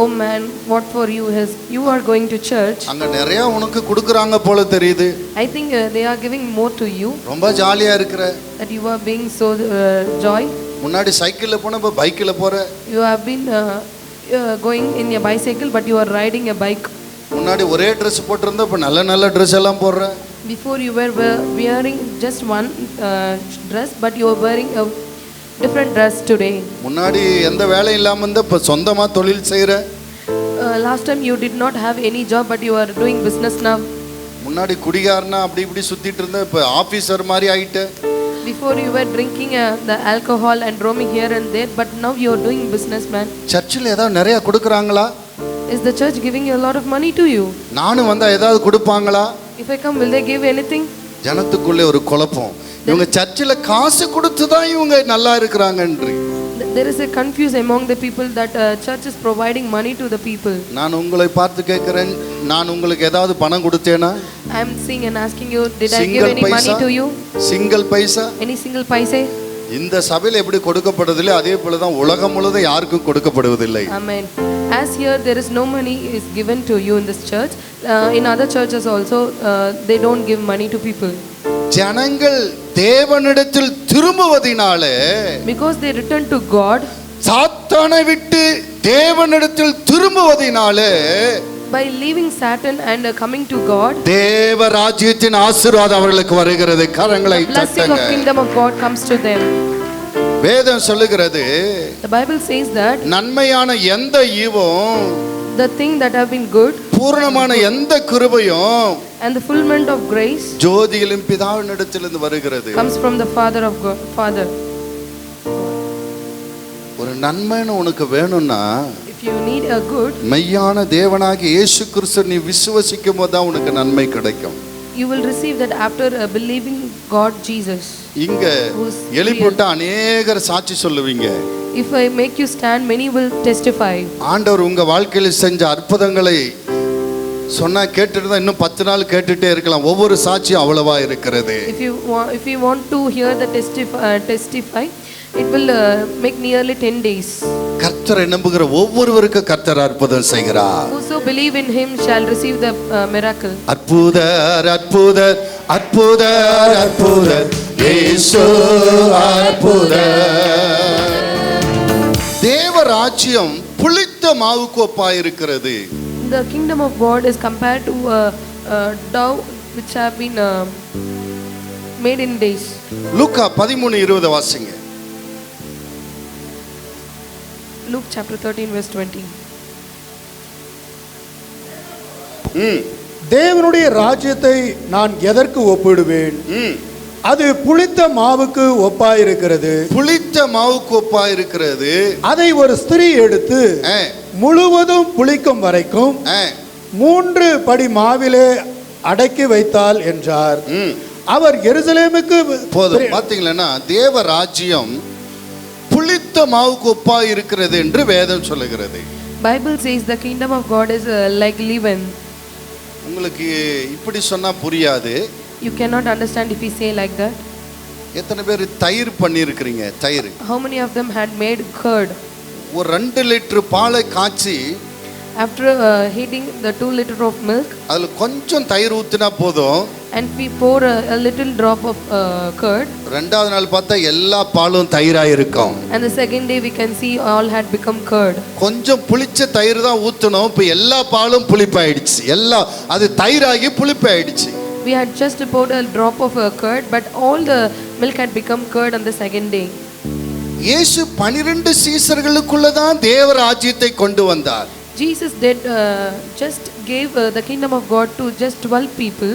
Oh man, what for you is you are going to church. அங்க நிறைய உனக்கு கொடுக்குறாங்க போல தெரியுது. I think they are giving more to you. ரொம்ப ஜாலியா இருக்கிற. That you are being so joy. முன்னாடி சைக்கிள்ல போன இப்ப பைக்ல போற. You have been going in a bicycle but you are riding a bike. முன்னாடி ஒரே Dress போட்டிருந்தா இப்ப நல்ல நல்ல Dress எல்லாம் போடுற. Before you were wearing just one dress but you are wearing a different dress today. முன்னாடி எந்த வேலையும் இல்லாம இருந்த இப்ப சொந்தமா தொழில் செய்யற. Last time you did not have any job but you are doing business now. முன்னாடி குடிகாரனா அப்படி இப்படி சுத்திட்டு இருந்த இப்ப ஆபீசர் மாதிரி ஆயிட்ட. Before you were drinking the alcohol and roaming here and there but now you are doing business, man. சர்ச்சில் ஏதாவது நிறைய கொடுக்குறாங்களா? Is the church giving you a lot of money to you? நானும் வந்தா ஏதாவது கொடுப்பாங்களா? If I come will they give anything? ஜனத்துக்குள்ளே ஒரு குழப்பம். இவங்க சர்ச்சில் காசு கொடுத்து தான் இவங்க நல்லா இருக்கிறாங்கன்றி. There is a confusion among the people that church is providing money to the people. நான் உங்களை பார்த்து கேட்கிறேன், நான் உங்களுக்கு ஏதாவது பணம் கொடுத்தேனா? I am seeing and asking you, did I give any money to you? Single paisa? Any single paise? இந்த சபையில் எப்படி கொடுக்கப்படுவதில்லை அதே போல தான் உலகம் முழுவதும் யாருக்கும் கொடுக்கப்படுவதில்லை. Amen. As here there is no money is given to you in this church, in other churches also they don't give money to people. ஜனங்கள் தேவனிடத்தில் திரும்புவதினாலே, because they return to God, சாத்தானை விட்டு தேவனிடத்தில் திரும்புவதினாலே, by leaving Satan and coming to God, தேவ ராஜ்யத்தின் ஆசீர்வாதம் அவர்களுக்கு வருகிறது. கரங்களை the blessing of kingdom of God comes to them. வேதம் சொல்லுகிறது, The Bible says that நன்மையான எந்த ஈவும், the thing that have been good, பூரணமான எந்த கிருபையும் and the fulfillment of grace ஜோதியிலும் பிதாவினிடத்திலிருந்து வருகிறது. comes from the Father of God, Father. ஒரு நன்மைன்னு உனக்கு வேணும்னா If you need a good, மெய்யான தேவனாகிய இயேசு கிறிஸ்து நீ விசுவசிக்கும் போது தான் உனக்கு நன்மை கிடைக்கும். you will receive that after believing God Jesus. இங்க எழுப்பிவிட்ட அநேகர் சாட்சி சொல்லுவீங்க. If I make you stand, many will testify. ஆண்டவர் உங்க வாழ்க்கையில செஞ்ச அற்புதங்களை சொன்னா கேட்டுட்டு இன்னும் 10 நாள் கேட்டுட்டே இருக்கலாம். ஒவ்வொரு சாட்சியும் அவ்வளவா இருக்கிறது. If you want to hear the testify, it will make nearly 10 days. கர்த்தரை நம்புகிற ஒவ்வொருவருக்கு கர்த்தர் அற்புதம் செய்கிறார். Whoso believe in him shall receive the miracle. அற்புதர் அற்புதர் அற்புதர் அற்புதர் இயேசு அற்புதர். தேவ ராஜ்யம் புளித்த மாவுக்கு ஒப்பாய் இருக்கிறது. The kingdom of God is compared to a dough which have been made in days. லூக்கா 13:20 வாசிங்க. Luke chapter 13 verse 20. தேவனுடைய ராஜ்யத்தை நான் எதற்கு ஒப்பிடுவேன்? அது புளித்த மாவுக்கு ஒப்பாயிருக்கிறது. புளித்த மாவுக்கு ஒப்பாயிருக்கிறது. அதை ஒரு ஸ்திரீ எடுத்து முழுவதும் புளிக்கும் வரைக்கும் 3 படி மாவிலே அடக்கி வைத்தாள் என்றார். அவர் எருசலேமுக்கு போதும். பாத்தீங்களா, தேவ ராஜ்யம் புளித்த மாவுக்கு ஒப்பாய் இருக்கிறது என்று வேதம் சொல்லுகிறது. Bible says the kingdom of God is like leaven. உங்களுக்கு இப்படி சொன்னா புரியாது. You cannot understand if we say like that. எத்தனை பேர் தயிர் பண்ணியிருக்கிறீங்க? தயிர் How many of them had made curd? ஒரு 2 லிட்டர் பாலை காய்ச்சி after heating the 2 liter of milk, அதுல கொஞ்சம் தயிர் ஊத்தினா போதும், and we pour a little drop of curd, ரெண்டாவது நாள் பார்த்தா எல்லா பாலும் தயிரா இருக்கும். and the second day we can see all had become curd. கொஞ்சம் புளிச்ச தயிர் தான் ஊத்தணும், இப்ப எல்லா பாலும் புளிப்பாயிடுச்சு. எல்லாம் அது தயிராகி புளிப்பாயிடுச்சு. We had just poured a drop of curd, but all the milk had become curd on the second day. இயேசு 12 சீசர்களுக்குள்ள தான் தேவ ராஜ்யத்தை கொண்டு வந்தார். Jesus did just gave the kingdom of God to just 12 people.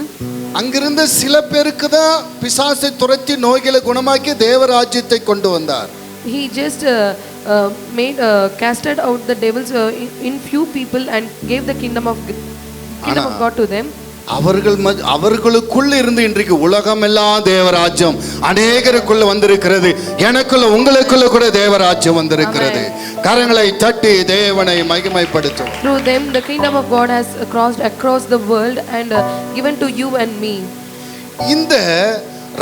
அங்கிருந்த சில பேருக்கு தான் பிசாசை துரத்தி நோய்களை குணமாக்கி தேவ ராஜ்யத்தை கொண்டு வந்தார். He just casted out the devils in few people and gave the kingdom of God to them. அவர்களுக்குள்ள இருந்து இன்றைக்கு உலகம் எல்லாம் தேவராஜ்யம் அநேகருக்குள்ள வந்திருக்கிறது. எனக்குள்ள உங்களுக்குள்ள கூட தேவராஜ்யம் வந்திருக்கிறது. கரங்களை தட்டி தேவனை மகிமைப்படுத்தும். Through them the kingdom of God has crossed across the world and given to you and me. இந்த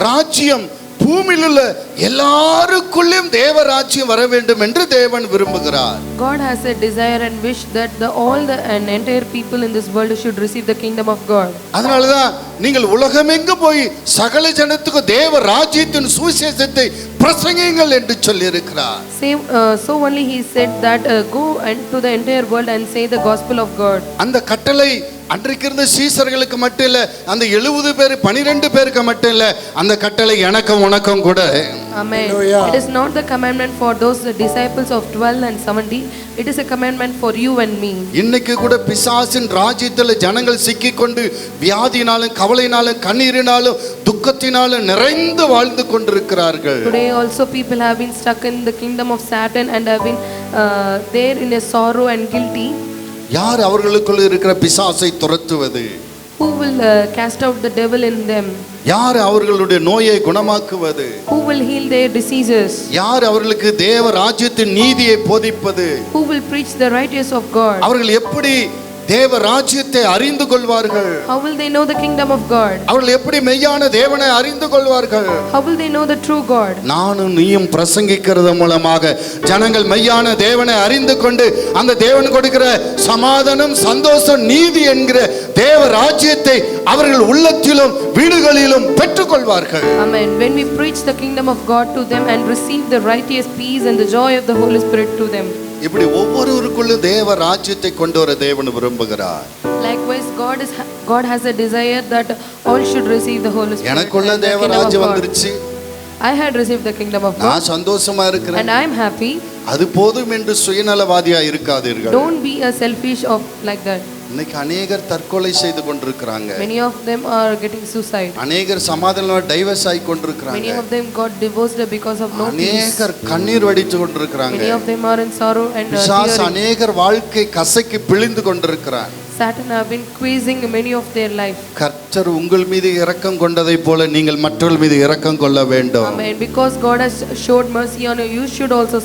ராஜ்யம் பூமியில் உள்ள எல்லாருக்குள்ளேயும் தேவராஜ்யம் வர வேண்டும் என்று தேவன் விரும்புகிறார். God has a desire and wish that all the entire people in this world should receive the kingdom of God. அதனாலதான் நீங்கள் உலகமெங்கு போய் சகல ஜனத்துக்கு தேவ ராஜ்யத்தின் சுவிசேஷத்தை பிரசங்கியுங்கள் என்று சொல்லி இருக்கிறார். So only he said that go and to the entire world and say the gospel of God. அந்த கட்டளை அன்றைக்கு இருந்த சீசர்களுக்கு மட்டும் இல்ல, அந்த 70 பேர் 12 பேருக்கு மட்டும் இல்ல, அந்த கட்டளை எனக்கும் உனக்கும் கூட. Amen. It is not the commandment for those disciples of 12 and 70. It is a commandment for you and me. இன்னைக்கு கூட பிசாசின் ராஜ்யத்தில் ஜனங்கள் சிக்கிக்கொண்டு வியாதினாலும் கவலையினாலும் கண்ணீரினாலும் துக்கத்தினாலும் நிறைந்து வாழ்ந்து கொண்டிருக்கிறார்கள். Today also people have been stuck in the kingdom of Satan and have been there in a sorrow and guilty. யார் அவர்களுக்குள்ள இருக்கிற பிசாசை துரத்துவது? Who will cast out the devil in them? யார் அவர்களுடைய நோயை குணமாக்குவது? Who will heal their diseases? யார் அவர்களுக்கு தேவ ராஜ்யத்தின் நீதியை போதிப்பது? Who will preach the righteousness of God? அவர்கள் எப்படி தேவ ராஜ்யத்தை அறிந்து கொள்வார்கள்? How will they know the kingdom of God? அவர்கள் எப்படி மெய்யான தேவனை அறிந்து கொள்வார்கள்? How will they know the true God? நானும் நீயும் பிரசங்கிக்கிறது மூலமாக ஜனங்கள் மெய்யான தேவனை அறிந்து கொண்டு அந்த தேவன் கொடுக்கிற சமாதானம் சந்தோஷம் நீதி என்கிற தேவ ராஜ்யத்தை அவர்கள் உள்ளத்திலும் வீடுகளிலும் பெற்றுக்கொள்வார்கள். Amen. When we preach the kingdom of God to them and receive the righteous peace and the joy of the Holy Spirit to them. இப்படி ஒவ்வொருவருக்குள்ளும் தேவ ராஜ்யத்தை கொண்டு வர தேவன் விரும்புகிறார். Likewise God has a desire that all should receive the Holy Spirit. எனக்குள்ள தேவ ராஜ்யம் வந்துருச்சு. I had received the kingdom of God. நான் சந்தோஷமா இருக்கிறேன். And I am happy. அது போதும் என்று சுயநலவாதியா இருக்காதீர்கள். Don't be a selfish of like that. இன்னைக்கு அநேகர் தற்கொலை செய்து கொண்டிருக்கிறாங்க. Many of them are getting suicide. அநேகர் சமாதானமா டைவர்ஸ் ஆகி கொண்டிருக்கிறாங்க. Many of them got divorced because of no peace. அநேகர் கண்ணீர் வடித்து கொண்டிருக்கிறாங்க. Many of them are in sorrow and பிசாசு tearing. அநேகர் வாழ்க்கை கசக்கி பிழிந்து கொண்டிருக்கிறார். Satan have been squeezing many of their life. கர்த்தர் உங்கள் மீது இரக்கம் கொண்டதை போல நீங்கள் மற்றவர்கள் மீது இரக்கம் கொள்ள வேண்டும். Amen. Because God has showed mercy on you, you should also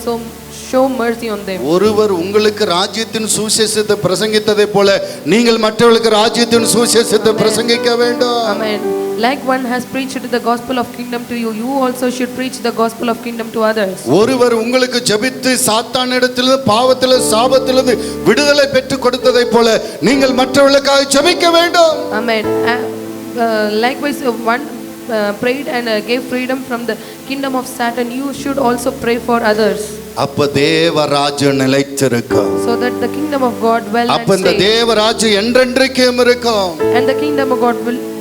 show mercy on them. ஒருவர் உங்களுக்கு ராஜ்யத்தின் சுவிசேஷத்தை பிரசங்கித்ததை போல நீங்கள் மற்றவர்களுக்கு ராஜ்யத்தின் சுவிசேஷத்தை பிரசங்கிக்க வேண்டும். Amen. Like one has preached the gospel of kingdom to you, you also should preach the gospel of kingdom to others. ஒருவர் உங்களுக்கு ஜெபித்து சாத்தானிடத்திலிருந்து பாவத்திலிருந்து சாபத்திலிருந்து விடுதலை பெற்று கொடுத்ததை போல நீங்கள் மற்றவர்களுக்காக ஜெபிக்க வேண்டும். Amen. Likewise, one prayed and gave freedom from the kingdom of Satan, you should also pray for others. அப்ப தேவராஜ்யம் நிலைத்திருக்கும். So that the kingdom of God well and அப்ப இந்த stay. தேவராஜ்யம் என்றென்றைக்கும் இருக்கும். And the kingdom of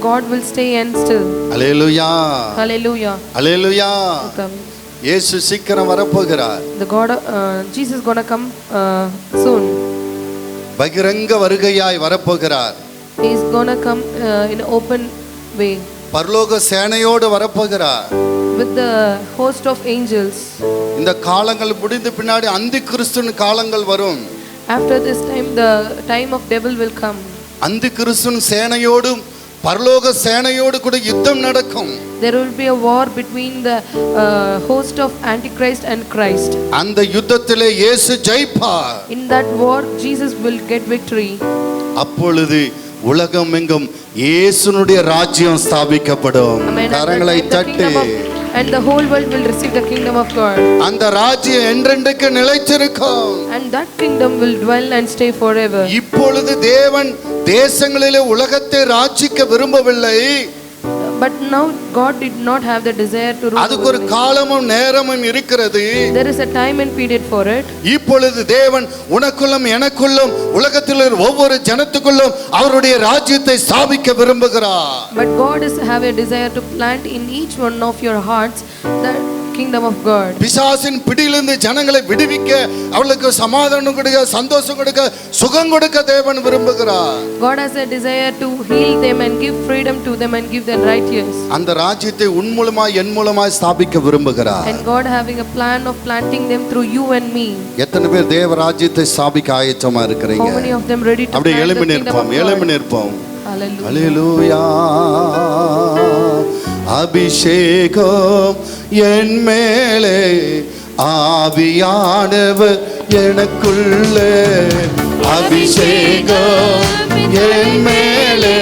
God will stay and still. Hallelujah. Hallelujah. Hallelujah. Come. இயேசு சீக்கிரம் வரப்போகிறார். Jesus is gonna come soon. பகிரங்க வருகையாய் வரப்போகிறார். He is gonna come in an open way. பரலோக சேனையோடு வரப்போகிறார். With the host of angels. இந்த காலங்கள் முடிந்த பின்னாடி அந்தி கிறிஸ்துவின் காலங்கள் வரும். After this time, the time of devil will come. அந்தி கிறிஸ்துவின் சேனையோடும் பரலோக சேனையோடு கூட யுத்தம் நடக்கும். There will be a war between the host of Antichrist and Christ. அந்த யுத்தத்திலே இயேசு ஜெயிப்பார். In that war, Jesus will get victory. அப்பொழுது உலகம் எங்கும் இயேசுனுடைய ராஜ்யம் ஸ்தாபிக்கப்படும். கரங்களை தட்டி. And the whole world will receive the kingdom of God. அந்த ராஜ்யம் என்றென்றைக்கு நிலைத்திருக்கும். And that kingdom will dwell and stay forever. இப்பொழுது தேவன் தேசங்களிலே உலகத்தை ராஜ்யிக்க விரும்பவில்லை. But now God did not have the desire to rule. அதுக்கு ஒரு காலமும் நேரமும் இருக்கிறது. There is a time and period for it. இப்பொழுது தேவன் உனக்குள்ளும் எனக்குள்ளும் உலகத்தில் ஒவ்வொரு ஜனத்துக்குள்ளும் அவருடைய ராஜ்யத்தை ஸ்தாபிக்க விரும்புகிறார். But God is have a desire to plant in each one of your hearts the kingdom of God. பிசாசின் பிடியிலிருந்து ஜனங்களை விடுவிக்க அவர்களுக்கு சமாதானம் கொடுக்க சந்தோஷம் கொடுக்க சுகம் கொடுக்க தேவன் விரும்புகிறார். God has a desire to heal them and give freedom to them and give them right ears. அந்த ராஜ்யத்தை உன் மூலமாய் என் மூலமாய் ஸ்தாபிக்க விரும்புகிறார். And God having a plan of planting them through you and me. எத்தனை பேர் தேவ ராஜ்யத்தை ஸ்தாபிக்க ஆயத்தமா இருக்கிறீங்க? How many of them ready to அப்படியே plant எழும்பி the kingdom of நிற்போம். God? எழும்பி நிற்போம். Hallelujah. அல்லேலூயா. அபிஷேகம் என் மேலே ஆவியானவர் எனக்குள்ளே. அபிஷேகம் என் மேலே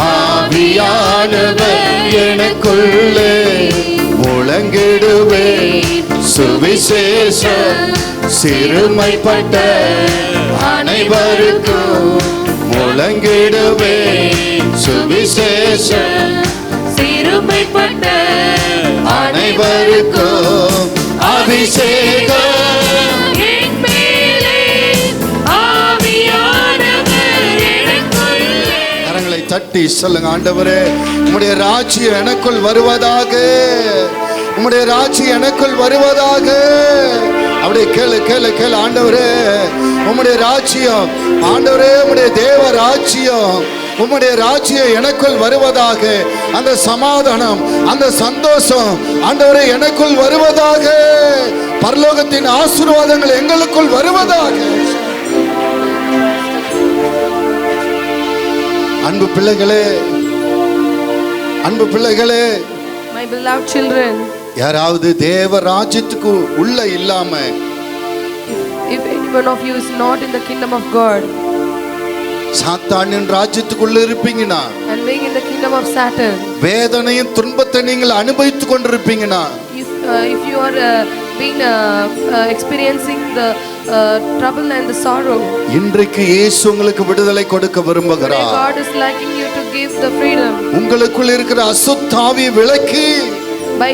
ஆவியானவர் எனக்குள்ளே. முழங்கிடுவே சுவிசேஷம் சிறுமைப்பட்ட அனைவருக்கும். முழங்கிடுவே சுவிசேஷம் சிறுமைப்பட்ட அனைவருக்கும். அபிஷேகம் என் மேலே ஆவியானவர் எனக்குள்ளே. கரங்களை தட்டி சொல்லுங்க, ஆண்டவரே உம்முடைய ராஜ்யம் எனக்குள் வருவதாக. உம்முடைய ராஜ்யம் எனக்குள் வருவதாக. அப்படியே கேளு கேளு கேளு. ஆண்டவரே உம்முடைய ராஜ்யம், ஆண்டவரே உம்முடைய தேவ ராஜ்யம், உம்முடைய ராஜ்யம் எனக்குள் வருவதாக. அந்த சமாதானம் அந்த சந்தோஷம் ஆண்டவரே எனக்குள் வருவதாக. பரலோகத்தின் ஆசீர்வாதங்கள் எங்களுக்குள் வருவதாக. அன்பு பிள்ளைகளே, அன்பு பிள்ளைகளே, My beloved children, யாராவது தேவ ராஜ்யத்துக்கு உள்ள இல்லாம, if any one of you is not in the kingdom of God சாத்தானின் ராஜ்யத்துக்குள்ள இருப்பீங்கன்னா, and being in the kingdom of Satan, வேதனையும் துன்பத்தை நீங்கள் அனுபவித்துக் கொண்டிருப்பீங்கன்னா, if you are experiencing the trouble and the sorrow, இன்றைக்கு இயேசு உங்களுக்கு விடுதலை கொடுக்க விரும்புகிறார். God is liking you to give the freedom உங்களுக்குள் இருக்கிற அசுத்தாவியை விலக்கி by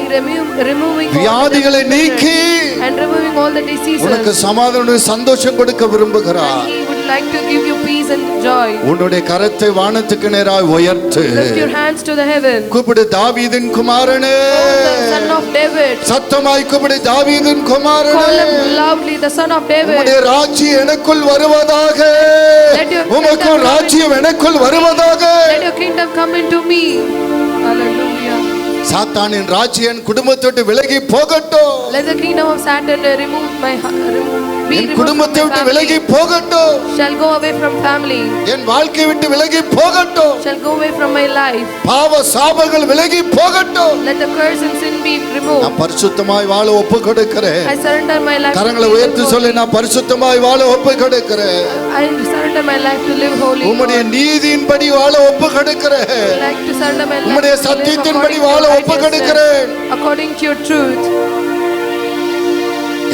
removing வியாதிகளை நீக்கி and removing all the diseases. உனக்கு சமாதானம் சந்தோஷம் கொடுக்க விரும்புகிறார். And He would like to give you peace and joy. உன்னுடைய கரத்தை வானத்துக்கு நேராய் உயர்த்து. Lift your hands to the heaven. கூப்பிடு, தாவீதின் குமாரனே, Oh, the son of David. David. சத்தமாய் கூப்பிடு, தாவீதின் Call குமாரனே, him loudly, the son of David. உம்முடைய ராஜ்யம் எனக்குள் வருவதாக. Let your உமக்கு kingdom come ராஜ்யம் எனக்குள் வருவதாக. Let your kingdom come into me. Hallelujah. சாத்தானின் ராஜ்யம் என் குடும்பத்தை விட்டு விலகி போகட்டும். Let the kingdom of Satan என் குடும்பத்தை விட்டு விலகி போகட்டும். shall go away from family. என் வாழ்க்கை விட்டு விலகி போகட்டும். Shall go away from my life. பாவ சாபங்கள் விலகி போகட்டும். Let the curse and sin be removed. நான் பரிசுத்தமாய் வாழ ஒப்பு கொடுக்கிறேன். I surrender my life. கரங்களை உயர்த்தி சொல்லி, நான் பரிசுத்தமாய் வாழ ஒப்பு கொடுக்கிறேன். I surrender my life to live holy. உம்முடைய நீதியின்படி வாழ ஒப்பு கொடுக்கிறேன். I like to surrender my life உம்முடைய to live சத்தியத்தின்படி according to வாழ your ஒப்பு righteousness, கொடுக்கிறேன். according to your truth.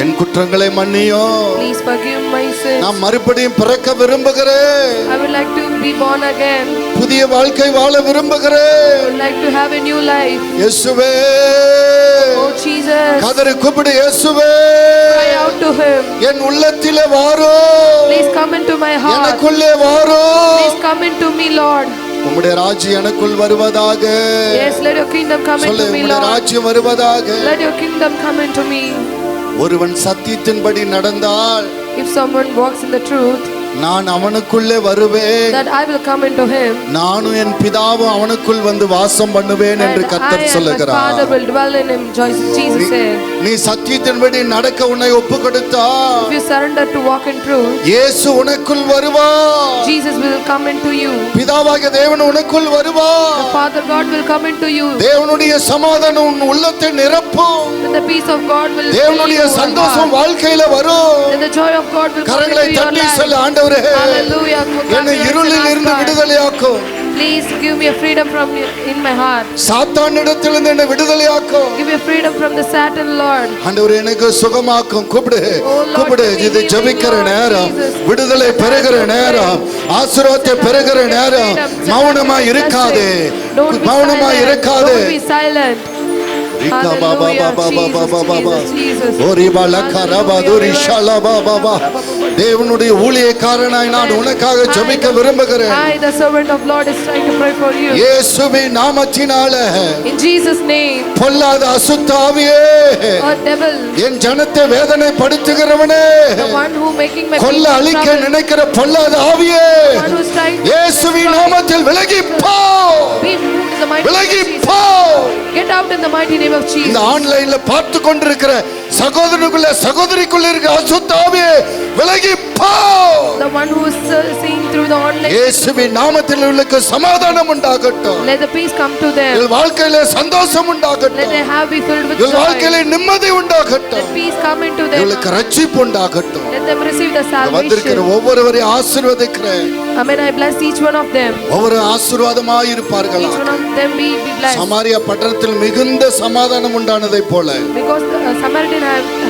என் குற்றங்களை மன்னியும். Please forgive my sins. நான் மறுபடியும் பிறக்க விரும்புகிறேன். I would like to be born again. புதிய வாழ்க்கை வாழ I விரும்புகிறேன். would like to have a new life. இயேசுவே, Oh Jesus, கதறி கூப்பிடு, இயேசுவே, cry out to him. என் உள்ளத்திலே வாரோ, Please come into my heart. எனக்குள்ளே வாரோ. Please come into me, Lord. உம்முடைய ராஜ்யம் எனக்குள் வருவதாக. Yes, let your kingdom come சொல்லு, into me, உம்முடைய Lord. ராஜ்யம் வருவதாக. Let your kingdom come into me. ஒருவன் சத்தியத்தின்படி நடந்தால் If someone walks in the truth, நான் அவனுக்குள்ளே வருவேன், that I will come into him. நானும் என் பிதாவும் அவனுக்குள் வந்து வாசம் பண்ணுவேன் என்று And I கர்த்தர் and my சொல்லுகிறார். Father will dwell in him. Jesus said. நீ சத்தியத்தின்படி நடக்க உன்னை ஒப்பு கொடுத்தா, If you surrender to walk in truth, இயேசு உனக்குள் வருவார். Jesus will come into you. பிதாவாகிய தேவன் உனக்குள் வருவார். The Father God will come into you. தேவனுடைய சமாதானம் உன் உள்ளத்தை நிரப்பும். And the peace of God will fill தேவனுடைய your சந்தோஷம் heart. வாழ்க்கையில வரும். And the joy of God will come கரங்களை into your தட்டி life. சொல்ல, ஆண்டவரே, Hallelujah. என்னை இருளில் இருந்து விடுதலையாக்கும். Please give me a freedom from in my heart. சாத்தானிடத்திலிருந்து என்னை விடுதலையாக்கும். Give me freedom from the Satan, Lord. ஆண்டவரே, எனக்கு சுகமாக்கும். கூப்பிடு, Oh Lord, கூப்பிடு. give me இது healing, ஜெபிக்கிற Lord நேரம், Jesus. விடுதலை பெறுகிற நேரம், ஆசீர்வாதத்தை பெறுகிற நேரம். மௌனமா இருக்காதே, Don't be மௌனமா silent. இருக்காதே. Don't be silent. Hallelujah, Jesus. தேவனுடைய ஊழியக்காரனாய் நான் உனக்காக ஜெபிக்க விரும்புகிறேன். I, the servant of Lord, is trying to pray for you. இயேசுவின் நாமத்தினால In Jesus' name. பொல்லாத அசுத்தாவியே, Oh devil, என் ஜனத்தை வேதனைப்படுத்துகிறவனே, the one who making my கொல்ல people அழிக்க trouble, நினைக்கிற பொல்லாத ஆவியே, the one who is trying to இயேசுவின் நாமத்தில் விலகி போ, be moved in the mighty விலகி name of Jesus. போ. Get out in the mighty name of Jesus. இந்த ஆன்லைன்ல பார்த்து கொண்டிருக்கிற சகோதரனுக்குள்ள சகோதரிக்குள்ள இருக்கிற அசுத்தாவியே, விலகி போ. The one who is seeing through the online. இயேசுவின் நாமத்தில் உங்களுக்கு சமாதானம் உண்டாகட்டும். Let the peace come to them. உங்கள் வாழ்க்கையில சந்தோஷம் Let உண்டாகட்டும். their heart be filled with உங்கள் joy. வாழ்க்கையில நிம்மதி உண்டாகட்டும். Let peace come into them. உங்களுக்கு ரட்சிப்பு உண்டாகட்டும். Let them receive the வந்திருக்கிற salvation. ஒவ்வொருவரையும் ஆசீர்வதிக்கிறேன். Amen. I bless each one of them. ஒவ்வொரு ஆசீர்வாதமாய் இருப்பார்களா. Each one of them be blessed. Samariya பட்டணத்தில் மிகுந்த சமாதானம் உண்டானதை போல Because the Samaritan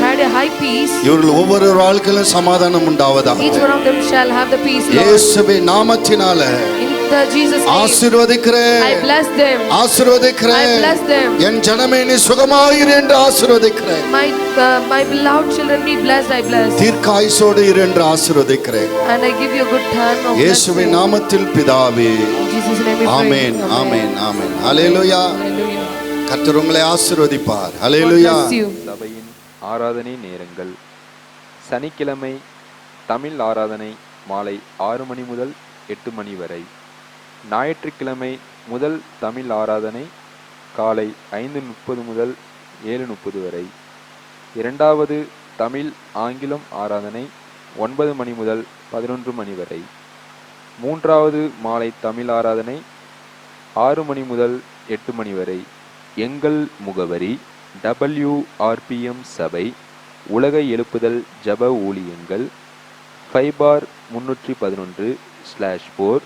had a high peace. இவர்கள் ஒவ்வொரு வாழ்க்கையிலும் சமாதானம் உண்டாவதாக. Each one of them shall have the peace, Lord. இயேசுவின் நாமத்தினால In the Jesus name, ஆசீர்வதிக்கிறேன். I bless them. ஆசீர்வதிக்கிறேன். I bless them. என் ஜனமே நீ சுகமாயிரு என்று ஆசீர்வதிக்கிறேன். My beloved children be blessed, I bless. தீர்க்காயுசோடு இரு என்று ஆசீர்வதிக்கிறேன். And I give you a good time of இயேசுவின் blessing. நாமத்தில் பிதாவே. In Jesus' name we pray. Amen, amen, amen. Hallelujah. Hallelujah. கர்த்தர் உங்களை ஆசீர்வதிப்பார். God hallelujah. bless you. சபையின் ஆராதனை நேரங்கள்: சனிக்கிழமை தமிழ் ஆராதனை மாலை 6 மணி முதல் 8 மணி வரை. ஞாயிற்றுக்கிழமை முதல் தமிழ் ஆராதனை காலை 5:30 முதல் 7:30 வரை. இரண்டாவது தமிழ் ஆங்கிலம் ஆராதனை 9 மணி முதல் 11 மணி வரை. மூன்றாவது மாலை தமிழ் ஆராதனை 6 மணி முதல் 8 மணி வரை. எங்கள் முகவரி: WRPM சபை, உலக எழுப்புதல் ஜப ஊழியங்கள், 5/311/4,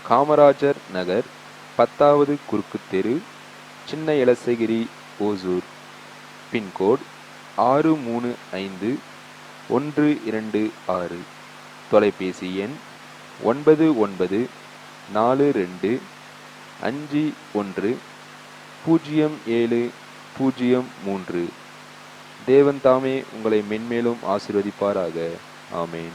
காமராஜர் நகர், 10வது குறுக்கு தெரு, சின்ன எலசகிரி, ஓசூர். பின்கோட் 635126. தொலைபேசி எண் 9942510703. தேவன் தாமே உங்களை மென்மேலும் ஆசீர்வதிப்பாராக. ஆமேன்.